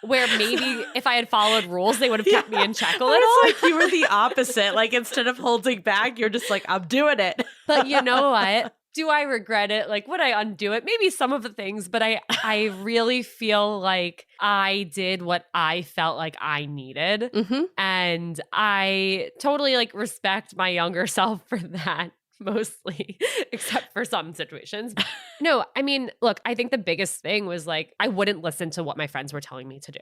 Where maybe if I had followed rules, they would have kept me in check a little. It's like you were the opposite. Like instead of holding back, you're just like, I'm doing it. But you know what? Do I regret it? Like, would I undo it? Maybe some of the things, but I really feel like I did what I felt like I needed. Mm-hmm. And I totally like respect my younger self for that. Mostly, except for some situations. No, I mean, look, I think the biggest thing was like, I wouldn't listen to what my friends were telling me to do.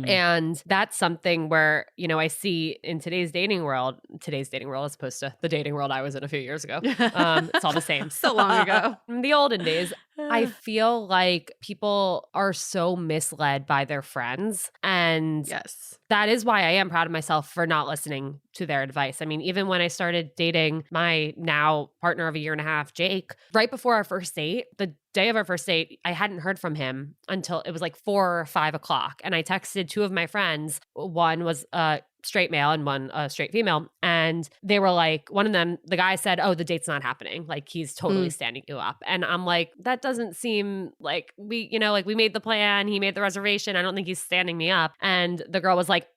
And that's something where, you know, I see in today's dating world as opposed to the dating world I was in a few years ago. It's all the same. So long ago. In the olden days, I feel like people are so misled by their friends. And Yes. that is why I am proud of myself for not listening to their advice. I mean, even when I started dating my now partner of a year and a half, Jake, right before our first date, the day of our first date, I hadn't heard from him until it was like 4 or 5 o'clock. And I texted 2 of my friends. One was straight male and one straight female. And they were like, one of them, the guy said, oh, the date's not happening. Like he's totally standing you up. And I'm like, that doesn't seem like we made the plan. He made the reservation. I don't think he's standing me up. And the girl was like,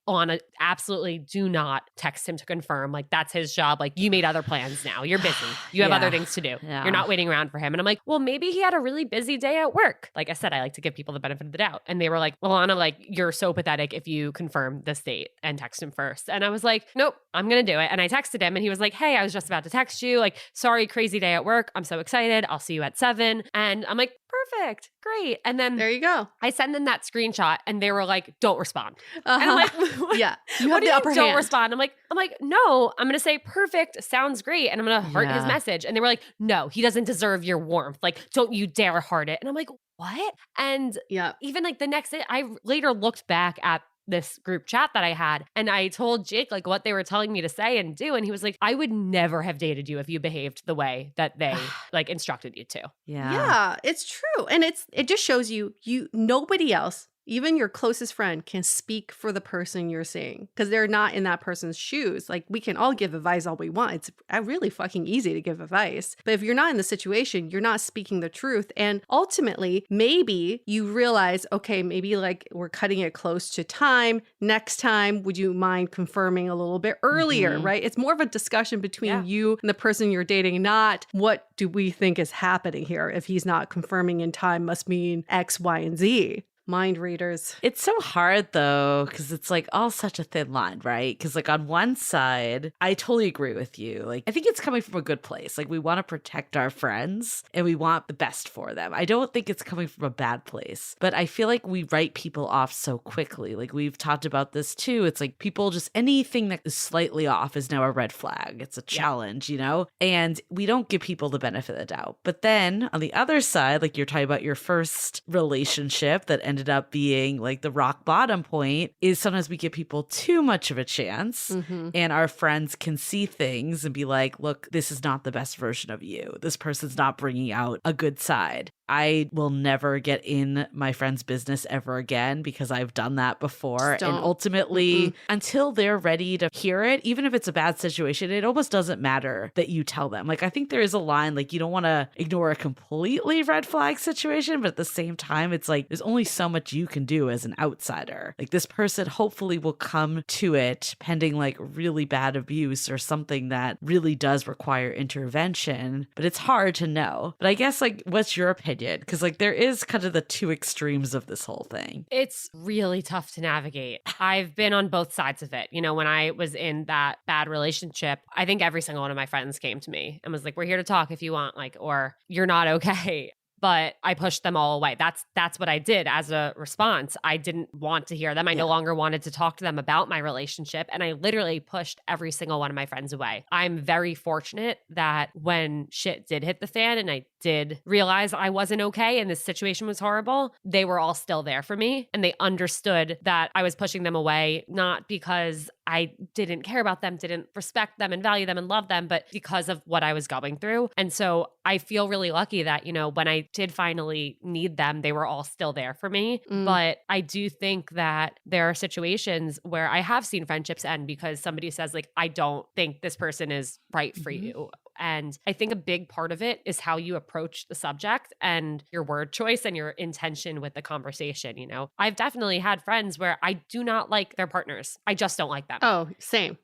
absolutely do not text him to confirm. Like that's his job. Like you made other plans now. You're busy. You have other things to do. Yeah. You're not waiting around for him. And I'm like, well, maybe he had a really busy day at work. Like I said, I like to give people the benefit of the doubt. And they were like, well, Ilana, like you're so pathetic if you confirm this date and text him first. And I was like, nope, I'm going to do it. And I texted him and he was like, hey, I was just about to text you. Like, sorry, crazy day at work. I'm so excited. I'll see you at 7. And I'm like, perfect. Great. And then There you go. I sent them that screenshot and they were like, don't respond. And I'm like, yeah, you what have do the you upper don't hand. respond? I'm like, no, I'm going to say perfect. Sounds great. And I'm going to heart his message. And they were like, no, he doesn't deserve your warmth. Like, don't you dare heart it. And I'm like, what? And Yeah. even like the next day, I later looked back at this group chat that I had and I told Jake like what they were telling me to say and do. And he was like, I would never have dated you if you behaved the way that they like instructed you to. Yeah, it's true. And it just shows you nobody else, even your closest friend, can speak for the person you're seeing because they're not in that person's shoes. Like we can all give advice all we want. It's really fucking easy to give advice. But if you're not in the situation, you're not speaking the truth. And ultimately, maybe you realize, okay, maybe like we're cutting it close to time. Next time, would you mind confirming a little bit earlier, right? It's more of a discussion between you and the person you're dating, not what do we think is happening here. If he's not confirming in time, must mean X, Y, and Z. Mind readers. It's so hard though, because it's like all such a thin line, right? Because like on one side, I totally agree with you. Like I think it's coming from a good place. Like we want to protect our friends and we want the best for them. I don't think it's coming from a bad place, but I feel like we write people off so quickly. Like we've talked about this too. It's like people just anything that is slightly off is now a red flag. It's a challenge, you know? And we don't give people the benefit of the doubt. But then on the other side, like you're talking about your first relationship that ended up being like the rock bottom point, is sometimes we give people too much of a chance and our friends can see things and be like, look, this is not the best version of you. This person's not bringing out a good side. I will never get in my friend's business ever again because I've done that before. And ultimately, until they're ready to hear it, even if it's a bad situation, it almost doesn't matter that you tell them. Like, I think there is a line, like, you don't want to ignore a completely red flag situation, but at the same time, it's like, there's only so much you can do as an outsider. Like, this person hopefully will come to it pending like really bad abuse or something that really does require intervention, but it's hard to know. But I guess, like, what's your opinion? Because like there is kind of the two extremes of this whole thing. It's really tough to navigate. I've been on both sides of it. You know, when I was in that bad relationship, I think every single one of my friends came to me and was like, we're here to talk if you want, like, or you're not okay. But I pushed them all away. That's what I did as a response. I didn't want to hear them. I no longer wanted to talk to them about my relationship. And I literally pushed every single one of my friends away. I'm very fortunate that when shit did hit the fan and I did realize I wasn't okay and this situation was horrible, they were all still there for me. And they understood that I was pushing them away, not because I didn't care about them, didn't respect them and value them and love them, but because of what I was going through. And so I feel really lucky that, when I did finally need them, they were all still there for me. But I do think that there are situations where I have seen friendships end because somebody says, like, I don't think this person is right for you. And I think a big part of it is how you approach the subject and your word choice and your intention with the conversation. I've definitely had friends where I do not like their partners. I just don't like them. Oh, same.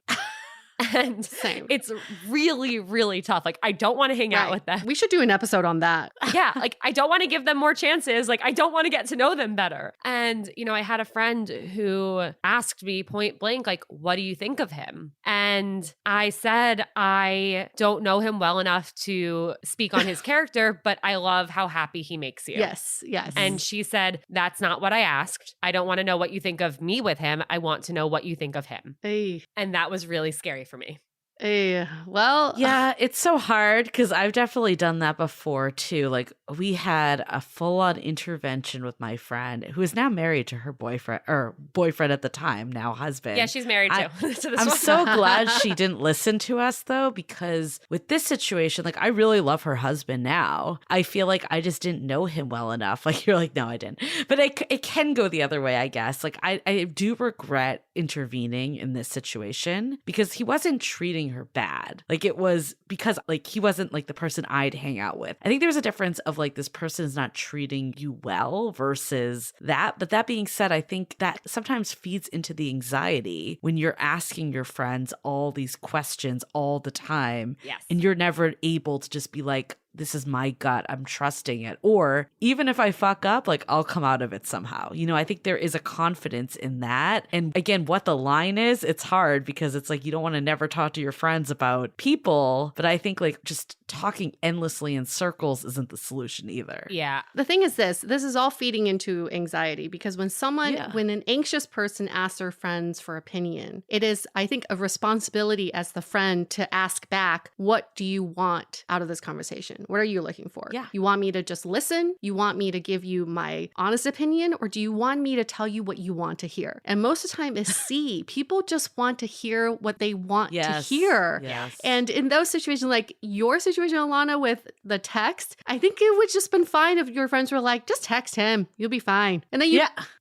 And Same. It's really, really tough. Like, I don't want to hang out with them. We should do an episode on that. Yeah. Like, I don't want to give them more chances. Like, I don't want to get to know them better. And, I had a friend who asked me point blank, like, what do you think of him? And I said, I don't know him well enough to speak on his character, but I love how happy he makes you. Yes. And she said, that's not what I asked. I don't want to know what you think of me with him. I want to know what you think of him. Hey. And that was really scary for me. Well, yeah, it's so hard because I've definitely done that before too. Like, we had a full-on intervention with my friend who is now married to her boyfriend at the time, now husband. Yeah, she's married too. I'm so glad she didn't listen to us though, because with this situation, like, I really love her husband now. I feel like I just didn't know him well enough. Like, you're like, no, I didn't. But it can go the other way, I guess. Like, I do regret intervening in this situation because he wasn't treating her bad. Like, it was because, like, he wasn't like the person I'd hang out with. I think there's a difference of, like, this person is not treating you well versus that. But that being said, I think that sometimes feeds into the anxiety when you're asking your friends all these questions all the time. Yes. And you're never able to just be like, this is my gut, I'm trusting it. Or even if I fuck up, like, I'll come out of it somehow. I think there is a confidence in that. And again, what the line is, it's hard because it's like, you don't want to never talk to your friends about people. But I think, like, just talking endlessly in circles isn't the solution either. Yeah. The thing is this is all feeding into anxiety because when an anxious person asks their friends for opinion, it is, I think, a responsibility as the friend to ask back, what do you want out of this conversation? What are you looking for? Yeah. You want me to just listen? You want me to give you my honest opinion? Or do you want me to tell you what you want to hear? And most of the time is C. People just want to hear what they want to hear. Yes. And in those situations, like your situation, Ilana, with the text, I think it would just been fine if your friends were like, just text him. You'll be fine. And then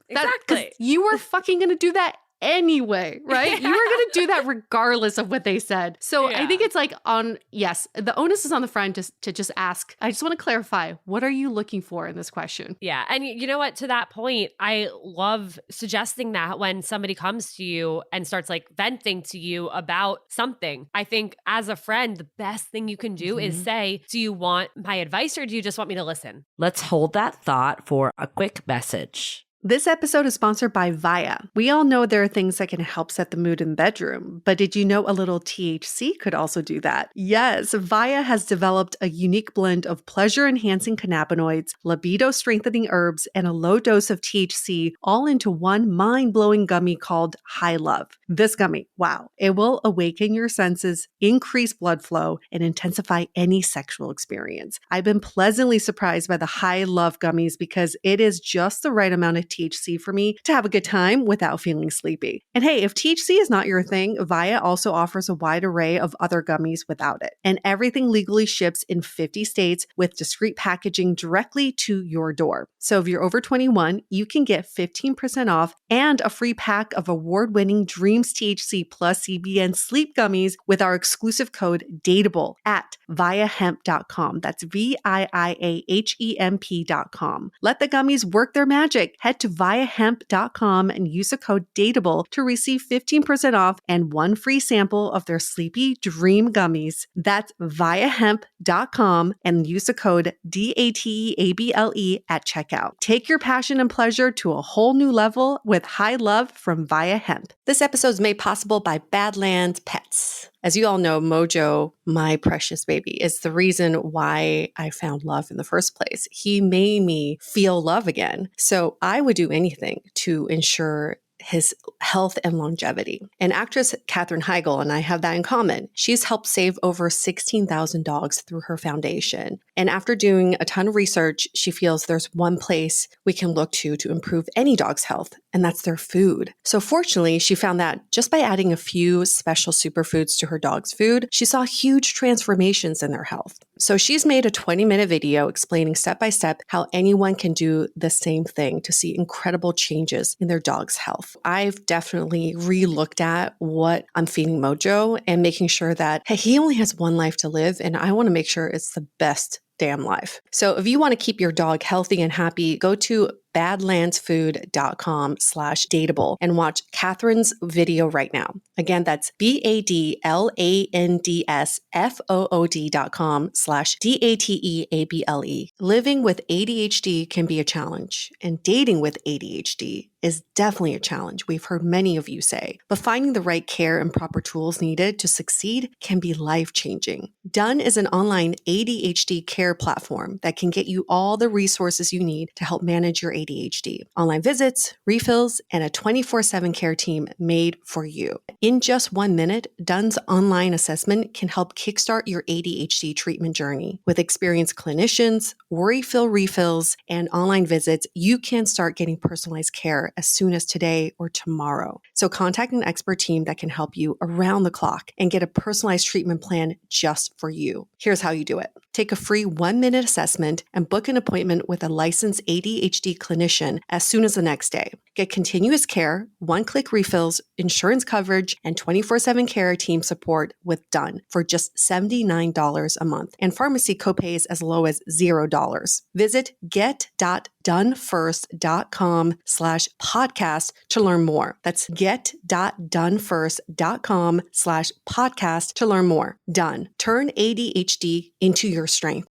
Exactly. You were fucking going to do that anyway, right? You were going to do that regardless of what they said. So I think it's like the onus is on the friend to just ask. I just want to clarify, what are you looking for in this question? Yeah. And you know what? To that point, I love suggesting that when somebody comes to you and starts like venting to you about something, I think as a friend, the best thing you can do is say, do you want my advice or do you just want me to listen? Let's hold that thought for a quick message. This episode is sponsored by Via. We all know there are things that can help set the mood in the bedroom, but did you know a little THC could also do that? Yes, Via has developed a unique blend of pleasure-enhancing cannabinoids, libido-strengthening herbs, and a low dose of THC all into one mind-blowing gummy called High Love. This gummy, wow, it will awaken your senses, increase blood flow, and intensify any sexual experience. I've been pleasantly surprised by the High Love gummies because it is just the right amount of THC for me to have a good time without feeling sleepy. And hey, if THC is not your thing, Via also offers a wide array of other gummies without it. And everything legally ships in 50 states with discreet packaging directly to your door. So if you're over 21, you can get 15% off and a free pack of award-winning Dreams THC plus CBN sleep gummies with our exclusive code DATEABLE at viahemp.com. That's VIIAHEMP.com. Let the gummies work their magic. Head to viahemp.com and use the code DATEABLE to receive 15% off and one free sample of their Sleepy Dream gummies. That's viahemp.com and use the code DATEABLE at checkout. Take your passion and pleasure to a whole new level with High Love from Via Hemp. This episode is made possible by Badlands Pets. As you all know, Mojo, my precious baby, is the reason why I found love in the first place. He made me feel love again. So I would do anything to ensure his health and longevity. And actress Katherine Heigl and I have that in common. She's helped save over 16,000 dogs through her foundation. And after doing a ton of research, she feels there's one place we can look to improve any dog's health, and that's their food. So fortunately, she found that just by adding a few special superfoods to her dog's food, she saw huge transformations in their health. So she's made a 20-minute video explaining step by step how anyone can do the same thing to see incredible changes in their dog's health. I've definitely re-looked at what I'm feeding Mojo and making sure that, hey, he only has one life to live, and I want to make sure it's the best damn life. So if you want to keep your dog healthy and happy, go to badlandsfood.com/dateable and watch Catherine's video right now. Again, that's badlandsfood.com/dateable. Living with ADHD can be a challenge, and dating with ADHD is definitely a challenge, we've heard many of you say. But finding the right care and proper tools needed to succeed can be life-changing. Dunn is an online ADHD care platform that can get you all the resources you need to help manage your ADHD. Online visits, refills, and a 24/7 care team made for you. In just 1 minute, Dunn's online assessment can help kickstart your ADHD treatment journey. With experienced clinicians, worry-fill refills, and online visits, you can start getting personalized care as soon as today or tomorrow. So contact an expert team that can help you around the clock and get a personalized treatment plan just for you. Here's how you do it. Take a free 1-minute assessment and book an appointment with a licensed ADHD clinician as soon as the next day. Get continuous care, one-click refills, insurance coverage, and 24/7 care team support with Dunn for just $79 a month, and pharmacy copays as low as $0. Visit get.dunfirst.com/podcast to learn more. That's get.dunfirst.com/podcast to learn more. Dunn. Turn ADHD into your strength.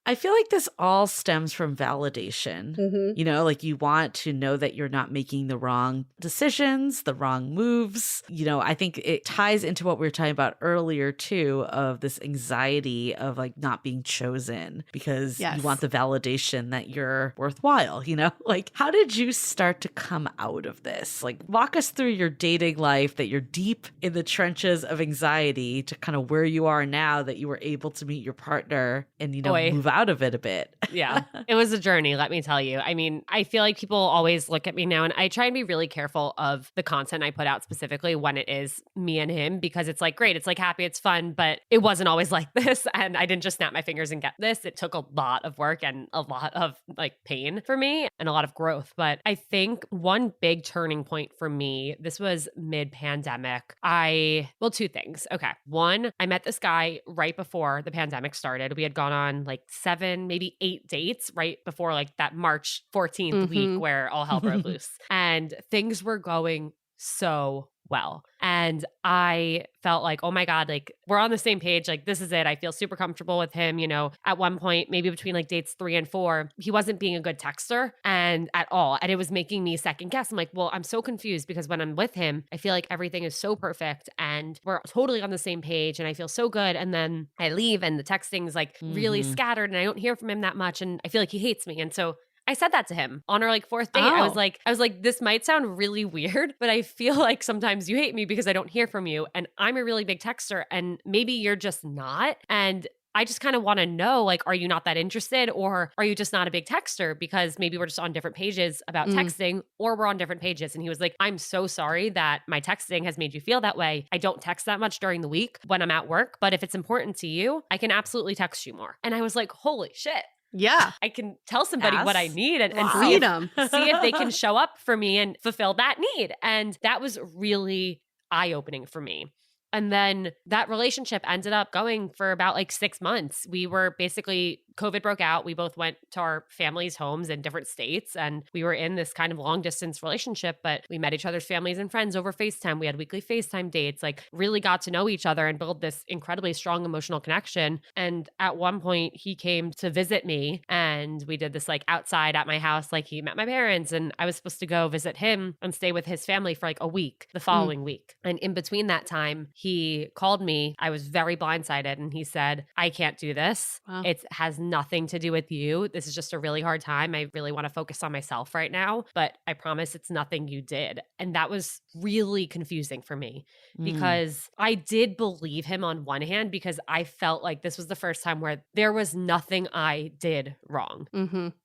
I feel like this all stems from validation. You know, like you want to know that you're not making the wrong decisions, the wrong moves. You know, I think it ties into what we were talking about earlier too, of this anxiety of like not being chosen because you want the validation that you're worthwhile, you know? Like, how did you start to come out of this? Like, walk us through your dating life, that you're deep in the trenches of anxiety to kind of where you are now, that you were able to meet your partner and, you know, move out of it a bit. Yeah, it was a journey, let me tell you. I mean, I feel like people always look at me now, and I try and be really careful of the content I put out specifically when it is me and him, because it's like, great, it's like happy, it's fun, but it wasn't always like this. And I didn't just snap my fingers and get this. It took a lot of work and a lot of like pain for me and a lot of growth. But I think one big turning point for me, this was mid-pandemic. Two things. Okay. One, I met this guy right before the pandemic started. We had gone on like 7, maybe 8 dates right before like that March 14th week where all hell broke loose. And things were going so well. And I felt like, oh my God, like we're on the same page. Like this is it. I feel super comfortable with him. You know, at one point, maybe between like dates 3 and 4, he wasn't being a good texter and at all. And it was making me second guess. I'm like, well, I'm so confused because when I'm with him, I feel like everything is so perfect and we're totally on the same page and I feel so good. And then I leave and the texting is like really scattered and I don't hear from him that much. And I feel like he hates me. And so I said that to him on our like 4th date. I was like, this might sound really weird, but I feel like sometimes you hate me because I don't hear from you. And I'm a really big texter and maybe you're just not. And I just kind of want to know, like, are you not that interested or are you just not a big texter? Because maybe we're just on different pages about texting or we're on different pages. And he was like, I'm so sorry that my texting has made you feel that way. I don't text that much during the week when I'm at work, but if it's important to you, I can absolutely text you more. And I was like, holy shit. Yeah. I can tell somebody what I need and freedom. see if they can show up for me and fulfill that need. And that was really eye-opening for me. And then that relationship ended up going for about like 6 months. We were basically, COVID broke out. We both went to our families' homes in different states and we were in this kind of long distance relationship, but we met each other's families and friends over FaceTime. We had weekly FaceTime dates, like really got to know each other and build this incredibly strong emotional connection. And at one point he came to visit me and we did this like outside at my house, like he met my parents and I was supposed to go visit him and stay with his family for like a week, the following week. And in between that time, he called me. I was very blindsided and he said, I can't do this. Wow. It has nothing to do with you. This is just a really hard time. I really want to focus on myself right now, but I promise it's nothing you did. And that was really confusing for me because I did believe him on one hand because I felt like this was the first time where there was nothing I did wrong,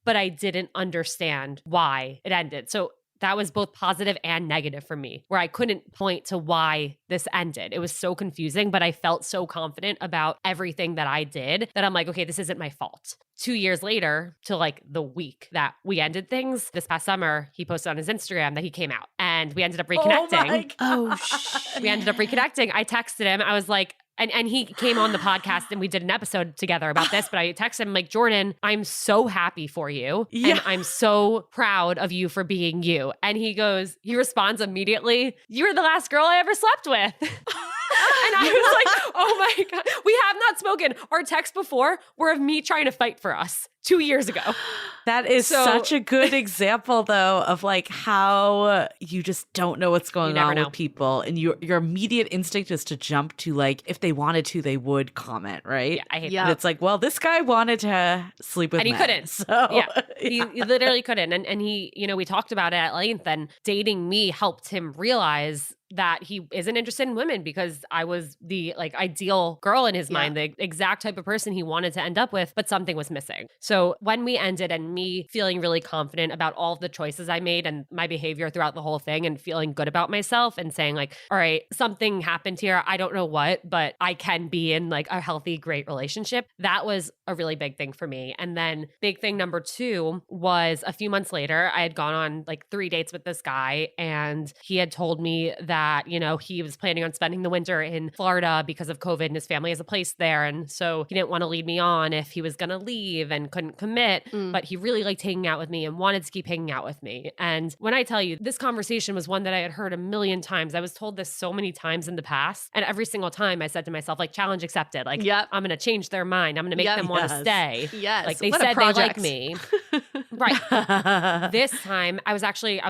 but I didn't understand why it ended. So that was both positive and negative for me, where I couldn't point to why this ended. It was so confusing, but I felt so confident about everything that I did that I'm like, okay, this isn't my fault. 2 years later, to like the week that we ended things, this past summer, he posted on his Instagram that he came out and we ended up reconnecting. We ended up reconnecting. I texted him. I was like, and he came on the podcast and we did an episode together about this, but I texted him like, Jordan, I'm so happy for you. And I'm so proud of you for being you. And he responds immediately, you were the last girl I ever slept with. And I was like, oh my God, we have not spoken. Our texts before were of me trying to fight for us 2 years ago. That is such a good example, though, of like how you just don't know what's going on with people. And your immediate instinct is to jump to like, if they wanted to, they would comment, right? Yeah, I hate that. And it's like, well, this guy wanted to sleep with and he men, couldn't. So, he literally couldn't. And he, we talked about it at length, and dating me helped him realize that he isn't interested in women because I was the like ideal girl in his mind, the exact type of person he wanted to end up with, but something was missing. So when we ended and me feeling really confident about all of the choices I made and my behavior throughout the whole thing and feeling good about myself and saying like, all right, something happened here. I don't know what, but I can be in like a healthy, great relationship. That was a really big thing for me. And then big thing number 2 was a few months later, I had gone on like 3 dates with this guy and he had told me that, he was planning on spending the winter in Florida because of COVID and his family has a place there. And so he didn't want to lead me on if he was going to leave and couldn't commit, but he really liked hanging out with me and wanted to keep hanging out with me. And when I tell you, this conversation was one that I had heard a million times. I was told this so many times in the past. And every single time I said to myself, like, challenge accepted. Like, I'm going to change their mind. I'm going to make them want to stay. Yes. Like they said they like me. Right. This time I was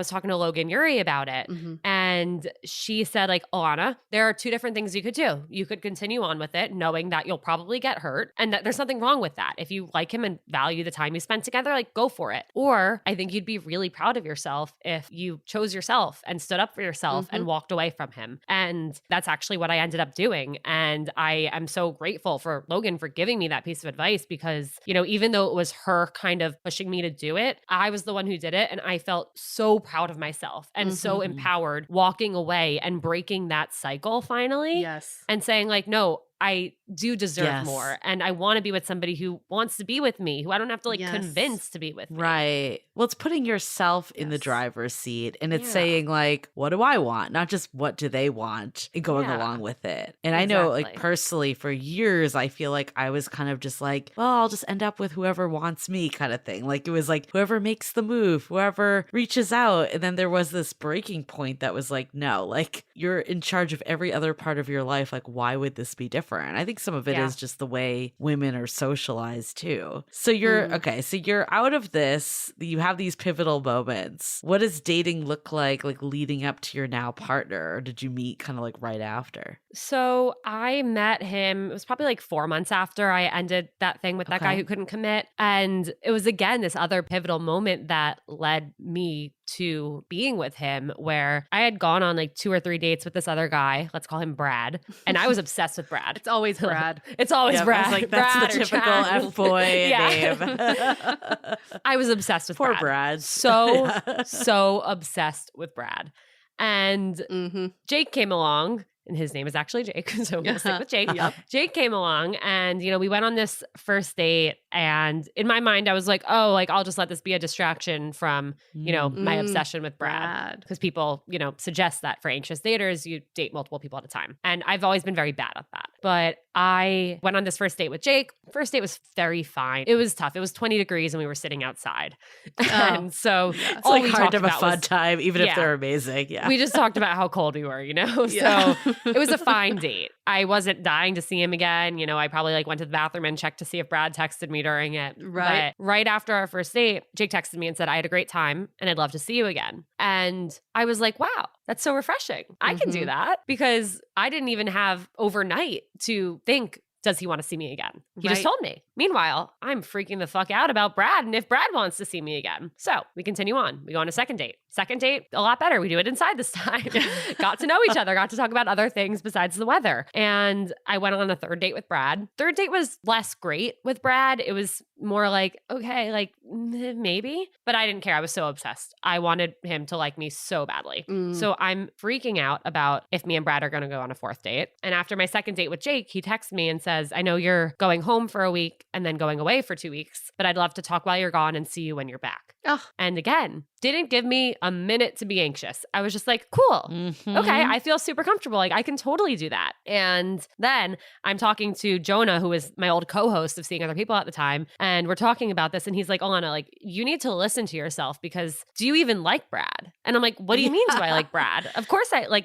talking to Logan Yuri about it. And she said like, Ilana, there are 2 different things you could do. You could continue on with it knowing that you'll probably get hurt and that there's nothing wrong with that. If you like him and value the time you spent together, like go for it. Or I think you'd be really proud of yourself if you chose yourself and stood up for yourself and walked away from him. And that's actually what I ended up doing. And I am so grateful for Logan for giving me that piece of advice because, even though it was her kind of pushing me to do it, I was the one who did it. And I felt so proud of myself and so empowered walking away and breaking that cycle finally. Yes. And saying like, no, I do deserve more. And I want to be with somebody who wants to be with me, who I don't have to like convince to be with me. Right. Well, it's putting yourself in the driver's seat and it's saying like, what do I want? Not just what do they want and going along with it. And I know like personally for years, I feel like I was kind of just like, well, I'll just end up with whoever wants me kind of thing. Like it was like whoever makes the move, whoever reaches out. And then there was this breaking point that was like, no, like you're in charge of every other part of your life. Like, why would this be different? I think some of it is just the way women are socialized too. So you're so you're out of this, you have these pivotal moments. What does dating look like leading up to your now partner? Or did you meet kind of like right after? So I met him, it was probably like 4 months after I ended that thing with that guy who couldn't commit. And it was again, this other pivotal moment that led me to being with him where I had gone on like 2 or 3 dates with this other guy. Let's call him Brad. And I was obsessed with Brad. It's always Brad. It's always Brad. Like, that's Brad the typical F-boy name. I was obsessed with Poor Brad. So obsessed with Brad. And Jake came along. And his name is actually Jake, so we'll stick with Jake. Jake came along and, we went on this first date and in my mind, I was like, oh, like I'll just let this be a distraction from, my obsession with Brad. Because people, suggest that for anxious daters, you date multiple people at a time. And I've always been very bad at that. But I went on this first date with Jake. First date was very fine. It was tough. It was 20 degrees and we were sitting outside. And so it's like hard to have a fun time, even if they're amazing. Yeah. We just talked about how cold we were, So it was a fine date. I wasn't dying to see him again. I probably went to the bathroom and checked to see if Brad texted me during it. Right. But right after our first date, Jake texted me and said, I had a great time and I'd love to see you again. And I was like, wow, that's so refreshing. I can do that because I didn't even have overnight to think does he want to see me again? He just Right. told me. Meanwhile, I'm freaking the fuck out about Brad and if Brad wants to see me again. So we continue on. We go on a second date. Second date, a lot better. We do it inside this time. Got to know each other, got to talk about other things besides the weather. And I went on a third date with Brad. Third date was less great with Brad. It was more like, okay, like maybe, but I didn't care. I was so obsessed. I wanted him to like me so badly. So I'm freaking out about if me and Brad are going to go on a fourth date. And after my second date with Jake, he texts me and says, I know you're going home for a week and then going away for 2 weeks, but I'd love to talk while you're gone and see you when you're back. Oh. And again, didn't give me a minute to be anxious. I was just like, cool. Okay, I feel super comfortable. Like I can totally do that. And then I'm talking to Jonah, who was my old co-host of Seeing Other People at the time. And we're talking about this. And he's like, Ilana, like you need to listen to yourself because do you even like Brad? And I'm like, what do you mean do I like Brad? Of course I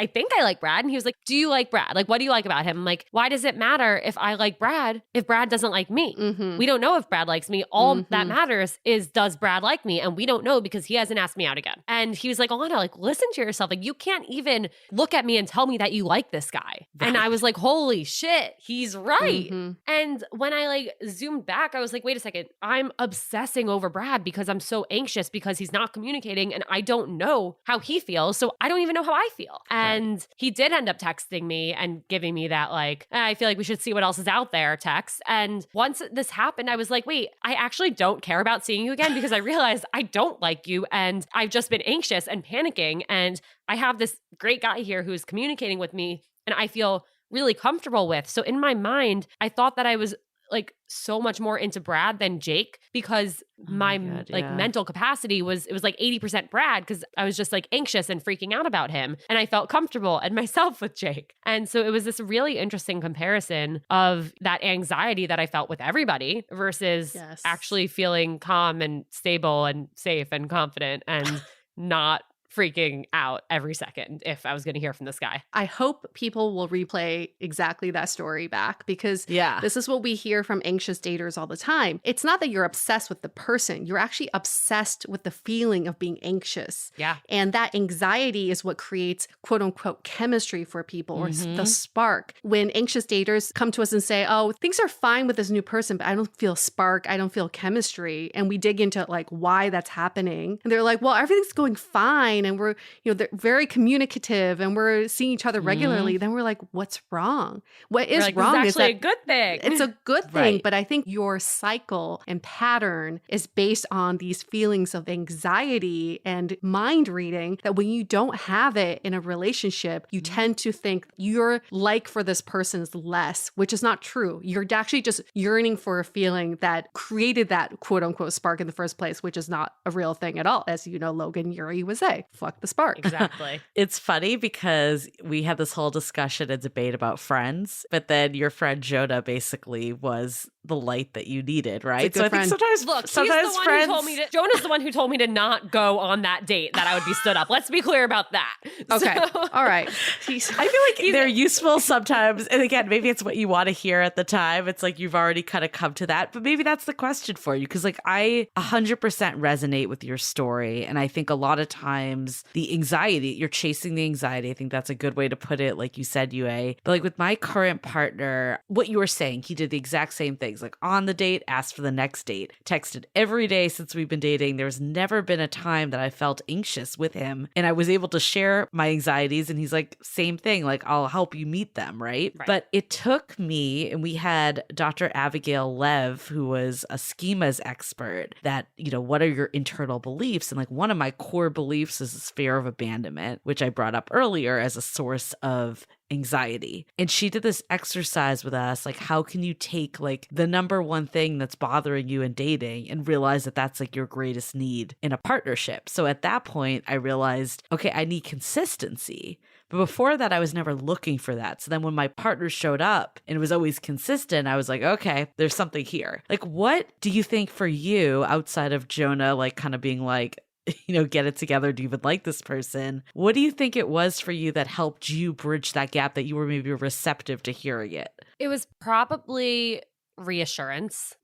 think I like Brad. And he was like, do you like Brad? Like, what do you like about him? I'm like, why does it matter if I like Brad if Brad doesn't like me? We don't know if Brad likes me. All that matters is does Brad like me? And we don't know because he hasn't asked me out again. And he was like, Ilana, like listen to yourself. Like you can't even look at me and tell me that you like this guy. And I was like, holy shit, he's right. And when I like zoomed back, I was like, wait a second, I'm obsessing over Brad because I'm so anxious because he's not communicating and I don't know how he feels. So I don't even know how I feel. And he did end up texting me and giving me that like, I feel like we should see what else is out there text. And once this happened, I was like, wait, I actually don't care about seeing you again because I realized I don't like you and I've just been anxious and panicking. And I have this great guy here who's communicating with me and I feel really comfortable with. So in my mind, I thought that I was like so much more into Brad than Jake because my mental capacity was 80% Brad because I was just like anxious and freaking out about him. And I felt comfortable and myself with Jake. And so it was this really interesting comparison of that anxiety that I felt with everybody versus actually feeling calm and stable and safe and confident and not freaking out every second if I was going to hear from this guy. I hope people will replay exactly that story back because this is what we hear from anxious daters all the time. It's not that you're obsessed with the person. You're actually obsessed with the feeling of being anxious. Yeah. And that anxiety is what creates quote unquote chemistry for people or the spark. When anxious daters come to us and say, oh, things are fine with this new person, but I don't feel spark. I don't feel chemistry. And we dig into like why that's happening. And they're like, well, everything's going fine. And we're, they're very communicative and we're seeing each other regularly, then we're like, what's wrong? What is like, wrong is actually a good thing. It's a good thing, but I think your cycle and pattern is based on these feelings of anxiety and mind reading that when you don't have it in a relationship, you tend to think your like for this person is less, which is not true. You're actually just yearning for a feeling that created that quote unquote spark in the first place, which is not a real thing at all. As you know, Logan Ury would say, fuck the spark. Exactly. It's funny because we had this whole discussion and debate about friends, but then your friend Jonah basically was the light that you needed, right? So I think sometimes he's the one friends... who told me to, Jonah's the one who told me to not go on that date, that I would be stood up. Let's be clear about that. Okay. All right. I feel like they're useful sometimes. And again, maybe it's what you want to hear at the time. It's like you've already kind of come to that, but maybe that's the question for you. Because like I 100% resonate with your story. And I think a lot of times the anxiety, you're chasing the anxiety. I think that's a good way to put it. Like you said, Yue. But like with my current partner, what you were saying, he did the exact same things. Like on the date, asked for the next date, texted every day since we've been dating. There's never been a time that I felt anxious with him. And I was able to share my anxieties. And he's like, same thing. Like, I'll help you meet them. Right. But it took me, and we had Dr. Abigail Lev, who was a schemas expert, that, what are your internal beliefs? And like one of my core beliefs is this fear of abandonment, which I brought up earlier as a source of anxiety. And she did this exercise with us, like, how can you take like the number one thing that's bothering you in dating and realize that that's like your greatest need in a partnership? So at that point, I realized, okay, I need consistency. But before that, I was never looking for that. So then when my partner showed up and it was always consistent, I was like, okay, there's something here. Like, what do you think for you outside of Jonah, like kind of being like, get it together, do you even like this person? What do you think it was for you that helped you bridge that gap, that you were maybe receptive to hearing it? It was probably reassurance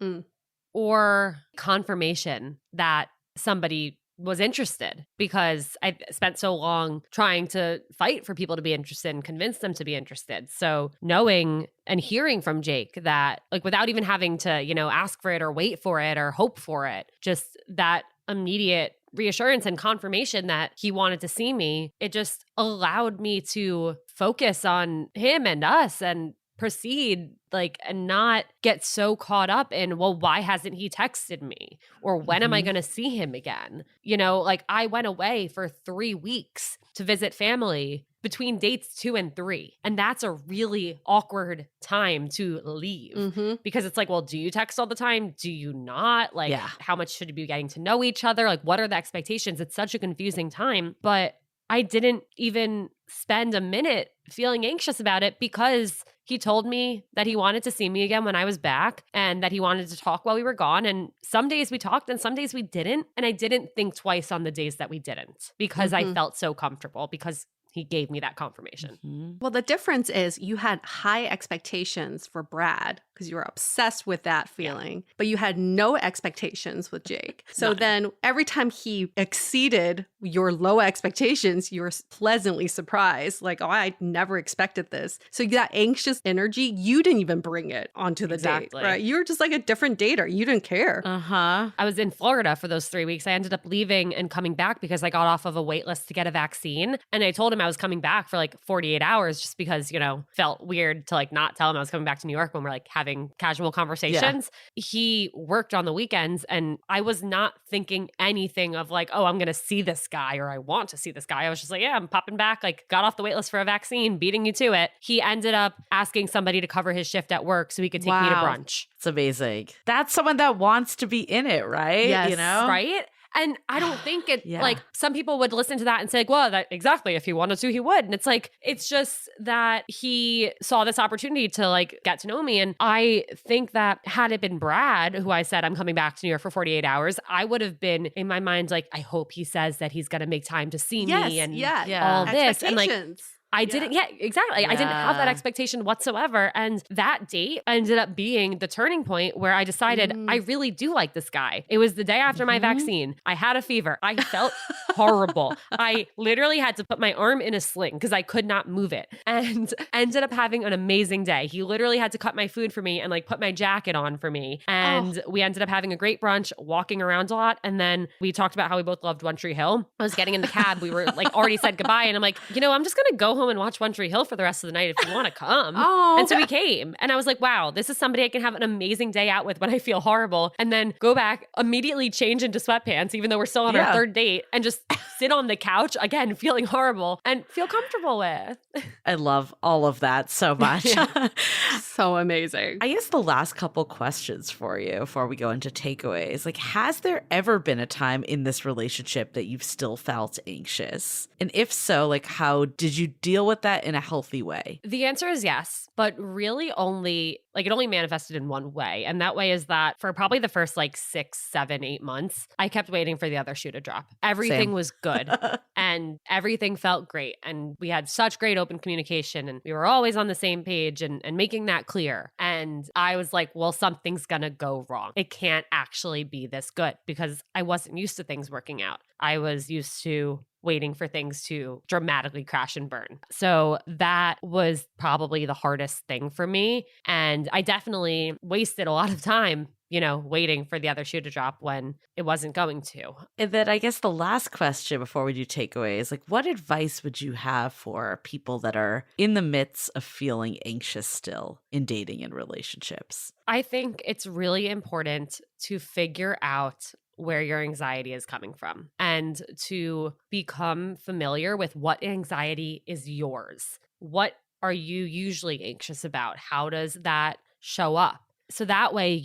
or confirmation that somebody was interested because I spent so long trying to fight for people to be interested and convince them to be interested. So knowing and hearing from Jake that, like, without even having to, ask for it or wait for it or hope for it, just that immediate reassurance and confirmation that he wanted to see me, it just allowed me to focus on him and us and proceed, and not get so caught up in, well, why hasn't he texted me? Or when am I going to see him again? I went away for 3 weeks to visit family between dates 2 and 3. And that's a really awkward time to leave because it's like, well, do you text all the time? Do you not? How much should you be getting to know each other? What are the expectations? It's such a confusing time. But I didn't even spend a minute feeling anxious about it because he told me that he wanted to see me again when I was back and that he wanted to talk while we were gone. And some days we talked and some days we didn't. And I didn't think twice on the days that we didn't because I felt so comfortable because he gave me that confirmation. Well, the difference is you had high expectations for Brad because you were obsessed with that feeling, but you had no expectations with Jake. So then every time he exceeded your low expectations, you were pleasantly surprised. Like, oh, I never expected this. So that anxious energy, you didn't even bring it onto the date, right? You were just like a different dater. You didn't care. I was in Florida for those 3 weeks. I ended up leaving and coming back because I got off of a wait list to get a vaccine. And I told him I was coming back for 48 hours just because, felt weird to not tell him I was coming back to New York when we're having casual conversations. Yeah. He worked on the weekends and I was not thinking anything of oh, I'm going to see this guy or I want to see this guy. I was just yeah, I'm popping back, got off the wait list for a vaccine, beating you to it. He ended up asking somebody to cover his shift at work so he could take me to brunch. It's amazing. That's someone that wants to be in it, right? Yes. Right? And I don't think it, some people would listen to that and say, well, that exactly, if he wanted to, he would. And it's just that he saw this opportunity to get to know me. And I think that had it been Brad, who I said, I'm coming back to New York for 48 hours, I would have been in my mind, I hope he says that he's going to make time to see me and all this. And I didn't, exactly. I didn't have that expectation whatsoever. And that date ended up being the turning point where I decided I really do like this guy. It was the day after my vaccine. I had a fever. I felt horrible. I literally had to put my arm in a sling because I could not move it and ended up having an amazing day. He literally had to cut my food for me and put my jacket on for me. And we ended up having a great brunch, walking around a lot. And then we talked about how we both loved One Tree Hill. I was getting in the cab. We were already said goodbye. And I'm I'm just going to go home and watch One Tree Hill for the rest of the night if you want to come. And so we came. And I was like, wow, this is somebody I can have an amazing day out with when I feel horrible. And then go back, immediately change into sweatpants, even though we're still on our third date, and just sit on the couch, again, feeling horrible and feel comfortable with. I love all of that so much. So amazing. I guess the last couple questions for you before we go into takeaways, has there ever been a time in this relationship that you've still felt anxious? And if so, how did you deal with that in a healthy way? The answer is yes, but really only, it only manifested in one way. And that way is that for probably the first 6, 7, 8 months, I kept waiting for the other shoe to drop. Everything was good and everything felt great. And we had such great open communication and we were always on the same page and making that clear. And I was like, well, something's going to go wrong. It can't actually be this good because I wasn't used to things working out. I was used to waiting for things to dramatically crash and burn. So that was probably the hardest thing for me. And I definitely wasted a lot of time, waiting for the other shoe to drop when it wasn't going to. And then I guess the last question before we do takeaways, what advice would you have for people that are in the midst of feeling anxious still in dating and relationships? I think it's really important to figure out where your anxiety is coming from and to become familiar with what anxiety is yours. What are you usually anxious about? How does that show up? So that way,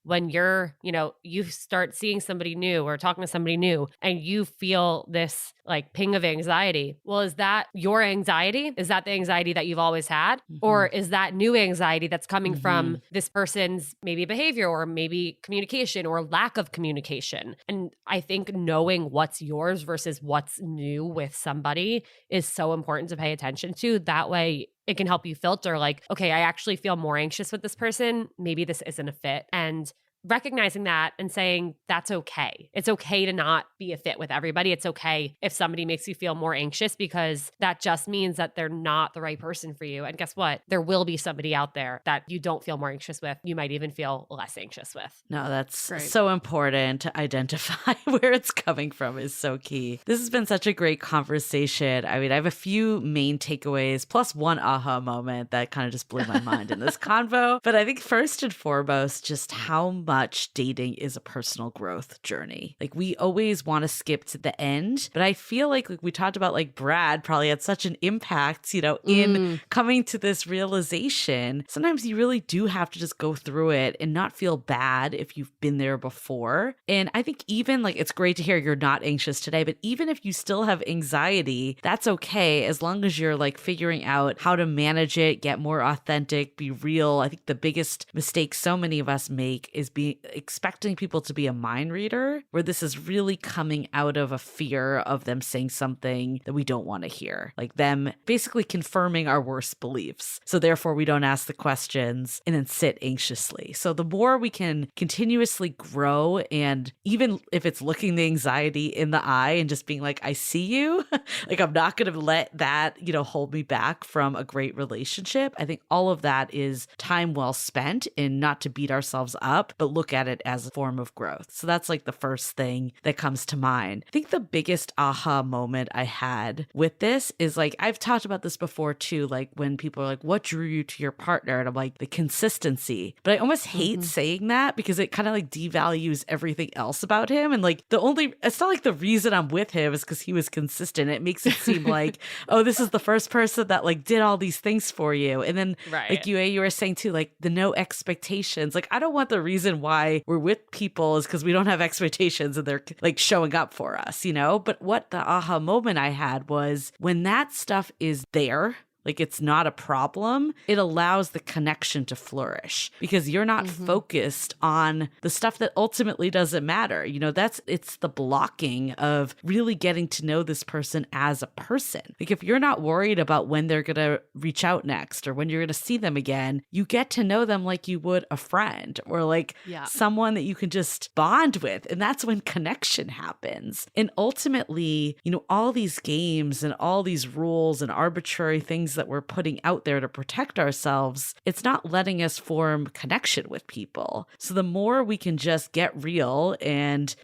when you're, you start seeing somebody new or talking to somebody new and you feel this ping of anxiety. Well, is that your anxiety? Is that the anxiety that you've always had? Or is that new anxiety that's coming from this person's maybe behavior or maybe communication or lack of communication? And I think knowing what's yours versus what's new with somebody is so important to pay attention to. That way, it can help you filter okay, I actually feel more anxious with this person. Maybe this isn't a fit. And recognizing that and saying that's okay. It's okay to not be a fit with everybody. It's okay if somebody makes you feel more anxious, because that just means that they're not the right person for you. And guess what? There will be somebody out there that you don't feel more anxious with. You might even feel less anxious with. No, that's Great. so important to identify where it's coming from is so key. This has been such a great conversation. I mean, I have a few main takeaways plus one aha moment that kind of just blew my mind in this convo. But I think first and foremost, just how much dating is a personal growth journey. Like we always want to skip to the end, but I feel like we talked about, like Brad probably had such an impact, in coming to this realization. Sometimes you really do have to just go through it and not feel bad if you've been there before. And I think even like, it's great to hear you're not anxious today, but even if you still have anxiety, that's okay as long as you're like figuring out how to manage it, get more authentic, be real. I think the biggest mistake so many of us make is expecting people to be a mind reader, where this is really coming out of a fear of them saying something that we don't want to hear, like them basically confirming our worst beliefs. So therefore we don't ask the questions and then sit anxiously. So the more we can continuously grow, and even if it's looking the anxiety in the eye and just being like, I see you, like I'm not going to let that, hold me back from a great relationship. I think all of that is time well spent, and not to beat ourselves up, but look at it as a form of growth. So that's like the first thing that comes to mind. I think the biggest aha moment I had with this is like, I've talked about this before too, like when people are like, what drew you to your partner? And I'm like, the consistency. But I almost hate saying that because it kind of like devalues everything else about him. And like it's not like the reason I'm with him is because he was consistent. It makes it seem like, oh, this is the first person that like did all these things for you. And then like you were saying too, like the no expectations. Like I don't want the reason why we're with people is because we don't have expectations and they're like showing up for us, But what the aha moment I had was when that stuff is there, like it's not a problem, it allows the connection to flourish because you're not focused on the stuff that ultimately doesn't matter. It's the blocking of really getting to know this person as a person. Like if you're not worried about when they're going to reach out next or when you're going to see them again, you get to know them like you would a friend or like someone that you can just bond with. And that's when connection happens. And ultimately, all these games and all these rules and arbitrary things that we're putting out there to protect ourselves, it's not letting us form connection with people. So the more we can just get real and,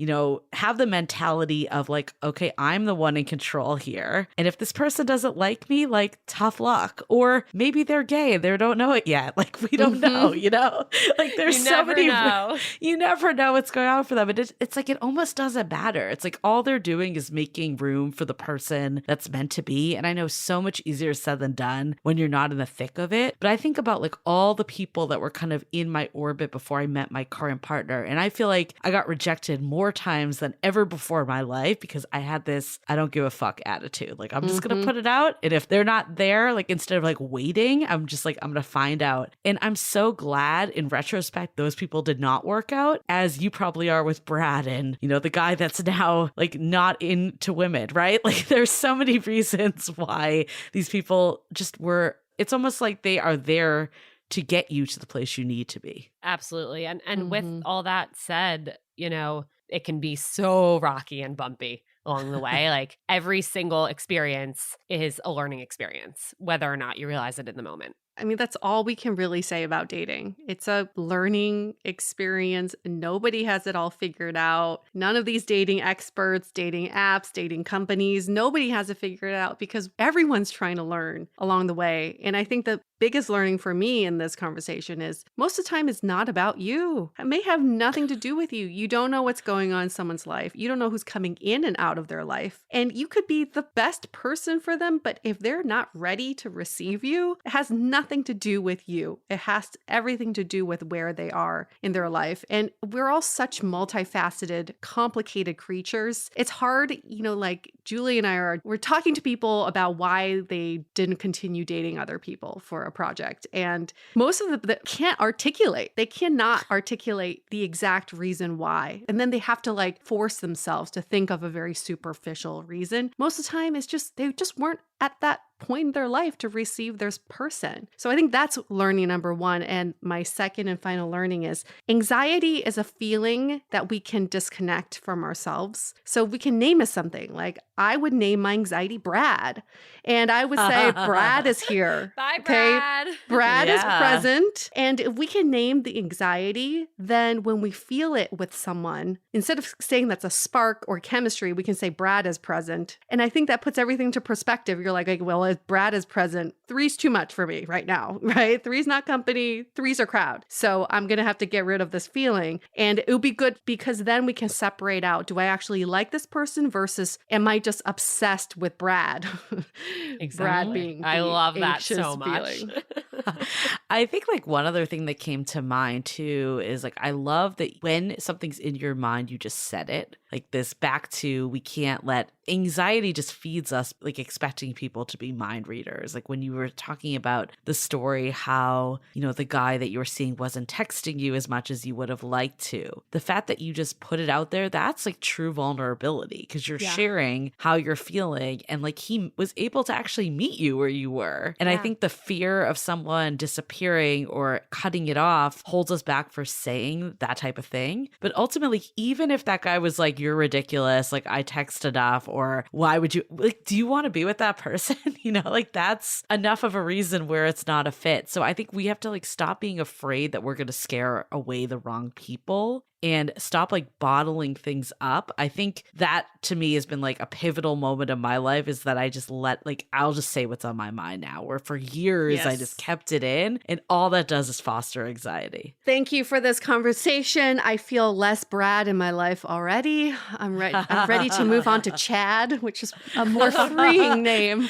have the mentality of like, okay, I'm the one in control here. And if this person doesn't like me, like tough luck. Or maybe they're gay and they don't know it yet. Like we don't know, like there's so many, you never know what's going on for them. And it's like, it almost doesn't matter. It's like all they're doing is making room for the person that's meant to be. And I know so much easier said than done when you're not in the thick of it. But I think about like all the people that were kind of in my orbit before I met my current partner. And I feel like I got rejected more times than ever before in my life because I had this, I don't give a fuck attitude. Like I'm just going to put it out. And if they're not there, like instead of like waiting, I'm just like, I'm going to find out. And I'm so glad in retrospect, those people did not work out, as you probably are with Brad and, the guy that's now like not into women, right? Like there's so many reasons why these people just it's almost like they are there to get you to the place you need to be. Absolutely. And with all that said, it can be so rocky and bumpy along the way. Like every single experience is a learning experience, whether or not you realize it in the moment. I mean, that's all we can really say about dating. It's a learning experience. Nobody has it all figured out. None of these dating experts, dating apps, dating companies, nobody has it figured out because everyone's trying to learn along the way. And I think the biggest learning for me in this conversation is most of the time it's not about you. It may have nothing to do with you. You don't know what's going on in someone's life. You don't know who's coming in and out of their life. And you could be the best person for them, but if they're not ready to receive you, it has nothing to do with you. It has everything to do with where they are in their life. And we're all such multifaceted, complicated creatures. It's hard, like Julie and we're talking to people about why they didn't continue dating other people for a project. And most of them can't articulate. They cannot articulate the exact reason why. And then they have to like force themselves to think of a very superficial reason. Most of the time, it's just, they just weren't at that point in their life to receive this person. So I think that's learning number one. And my second and final learning is anxiety is a feeling that we can disconnect from ourselves. So we can name it something. Like I would name my anxiety Brad. And I would say, Brad is here. Bye, Brad. Okay? Brad is present. And if we can name the anxiety, then when we feel it with someone, instead of saying that's a spark or chemistry, we can say Brad is present. And I think that puts everything to perspective. You're like, well, if Brad is present, 3's too much for me right now, right? 3's not company, 3's are crowd. So I'm going to have to get rid of this feeling. And it would be good because then we can separate out, do I actually like this person versus am I just obsessed with Brad? Exactly. Brad being I love that so much. I think like one other thing that came to mind too is like, I love that when something's in your mind, you just said it. Like this back to, we can't let anxiety just feeds us like expecting people to be mind readers. Like when you were talking about the story, how, you know, the guy that you were seeing wasn't texting you as much as you would have liked to. The fact that you just put it out there, that's like true vulnerability because you're sharing how you're feeling. And like he was able to actually meet you where you were. And I think the fear of someone disappearing or cutting it off holds us back for saying that type of thing. But ultimately, even if that guy was like, you're ridiculous, like I text enough, or why would you, like, do you want to be with that person? You know, like that's enough of a reason where it's not a fit. So I think we have to like stop being afraid that we're going to scare away the wrong people and stop like bottling things up. I think that to me has been like a pivotal moment of my life is that I just I'll just say what's on my mind now, where for years I just kept it in and all that does is foster anxiety. Thank you for this conversation. I feel less Brad in my life already. I'm ready to move on to Chad, which is a more freeing name.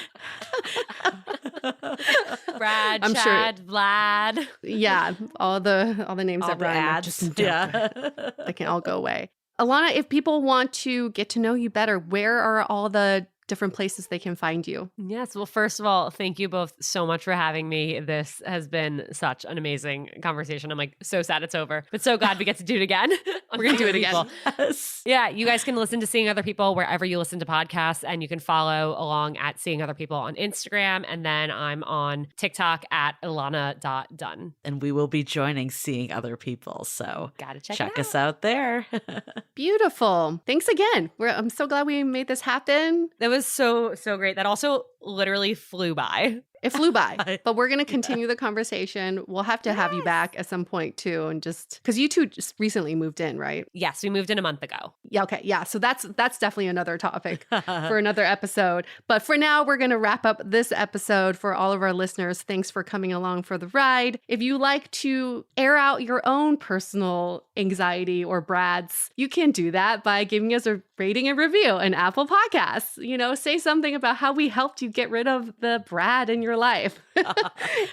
Brad, I'm Chad, sure. Vlad. Yeah, all the names All that the rhyme. ads. They can all go away. Alana, if people want to get to know you better, where are all the different places they can find you? Yes. Well, first of all, thank you both so much for having me. This has been such an amazing conversation. I'm like so sad it's over, but so glad we get to do it again. We're going to do it again. Yes. Yeah. You guys can listen to Seeing Other People wherever you listen to podcasts, and you can follow along at Seeing Other People on Instagram. And then I'm on TikTok at Ilana.Dunn. And we will be joining Seeing Other People. So Gotta check check it out. us out there. Beautiful. Thanks again. I'm so glad we made this happen. That was so great. That also literally flew by. It flew by, but we're going to continue the conversation. We'll have to have you back at some point too. And just because you two just recently moved in, right? Yes, we moved in a month ago. Yeah. Okay. Yeah. So that's definitely another topic for another episode. But for now, we're going to wrap up this episode. For all of our listeners, thanks for coming along for the ride. If you like to air out your own personal anxiety or Brad's, you can do that by giving us a rating and review on Apple Podcasts. You know, say something about how we helped you get rid of the Brad in your life.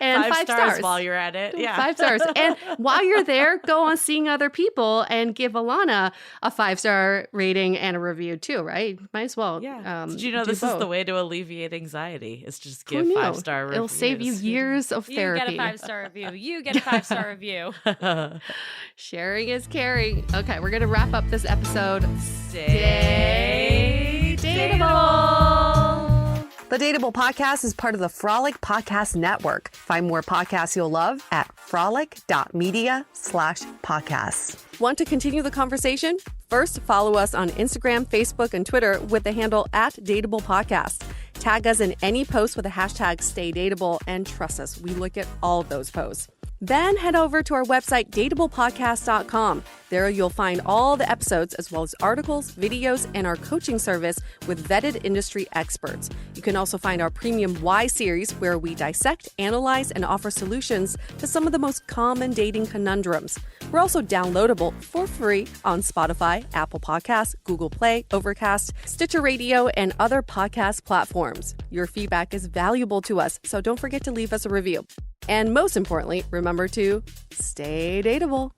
And 5 stars while you're at it. Yeah. 5 stars. And while you're there, go on Seeing Other People and give Alana a 5-star rating and a review too, right? Might as well. Yeah. Did you know do this both. is the way to alleviate anxiety? Is to just Who give knew? 5-star reviews. It'll save you years of You therapy. get a 5-star review. You get a 5-star review. Sharing is caring. Okay, we're going to wrap up this episode. Stay Dateable. The Dateable Podcast is part of the Frolic Podcast Network. Find more podcasts you'll love at frolic.media/podcasts. Want to continue the conversation? First, follow us on Instagram, Facebook, and Twitter with the handle @Dateable Podcast. Tag us in any post with the hashtag StayDateable, and trust us, we look at all of those posts. Then head over to our website, dateablepodcast.com. There you'll find all the episodes as well as articles, videos, and our coaching service with vetted industry experts. You can also find our premium Why series where we dissect, analyze, and offer solutions to some of the most common dating conundrums. We're also downloadable for free on Spotify, Apple Podcasts, Google Play, Overcast, Stitcher Radio, and other podcast platforms. Your feedback is valuable to us, so don't forget to leave us a review. And most importantly, remember to stay dateable.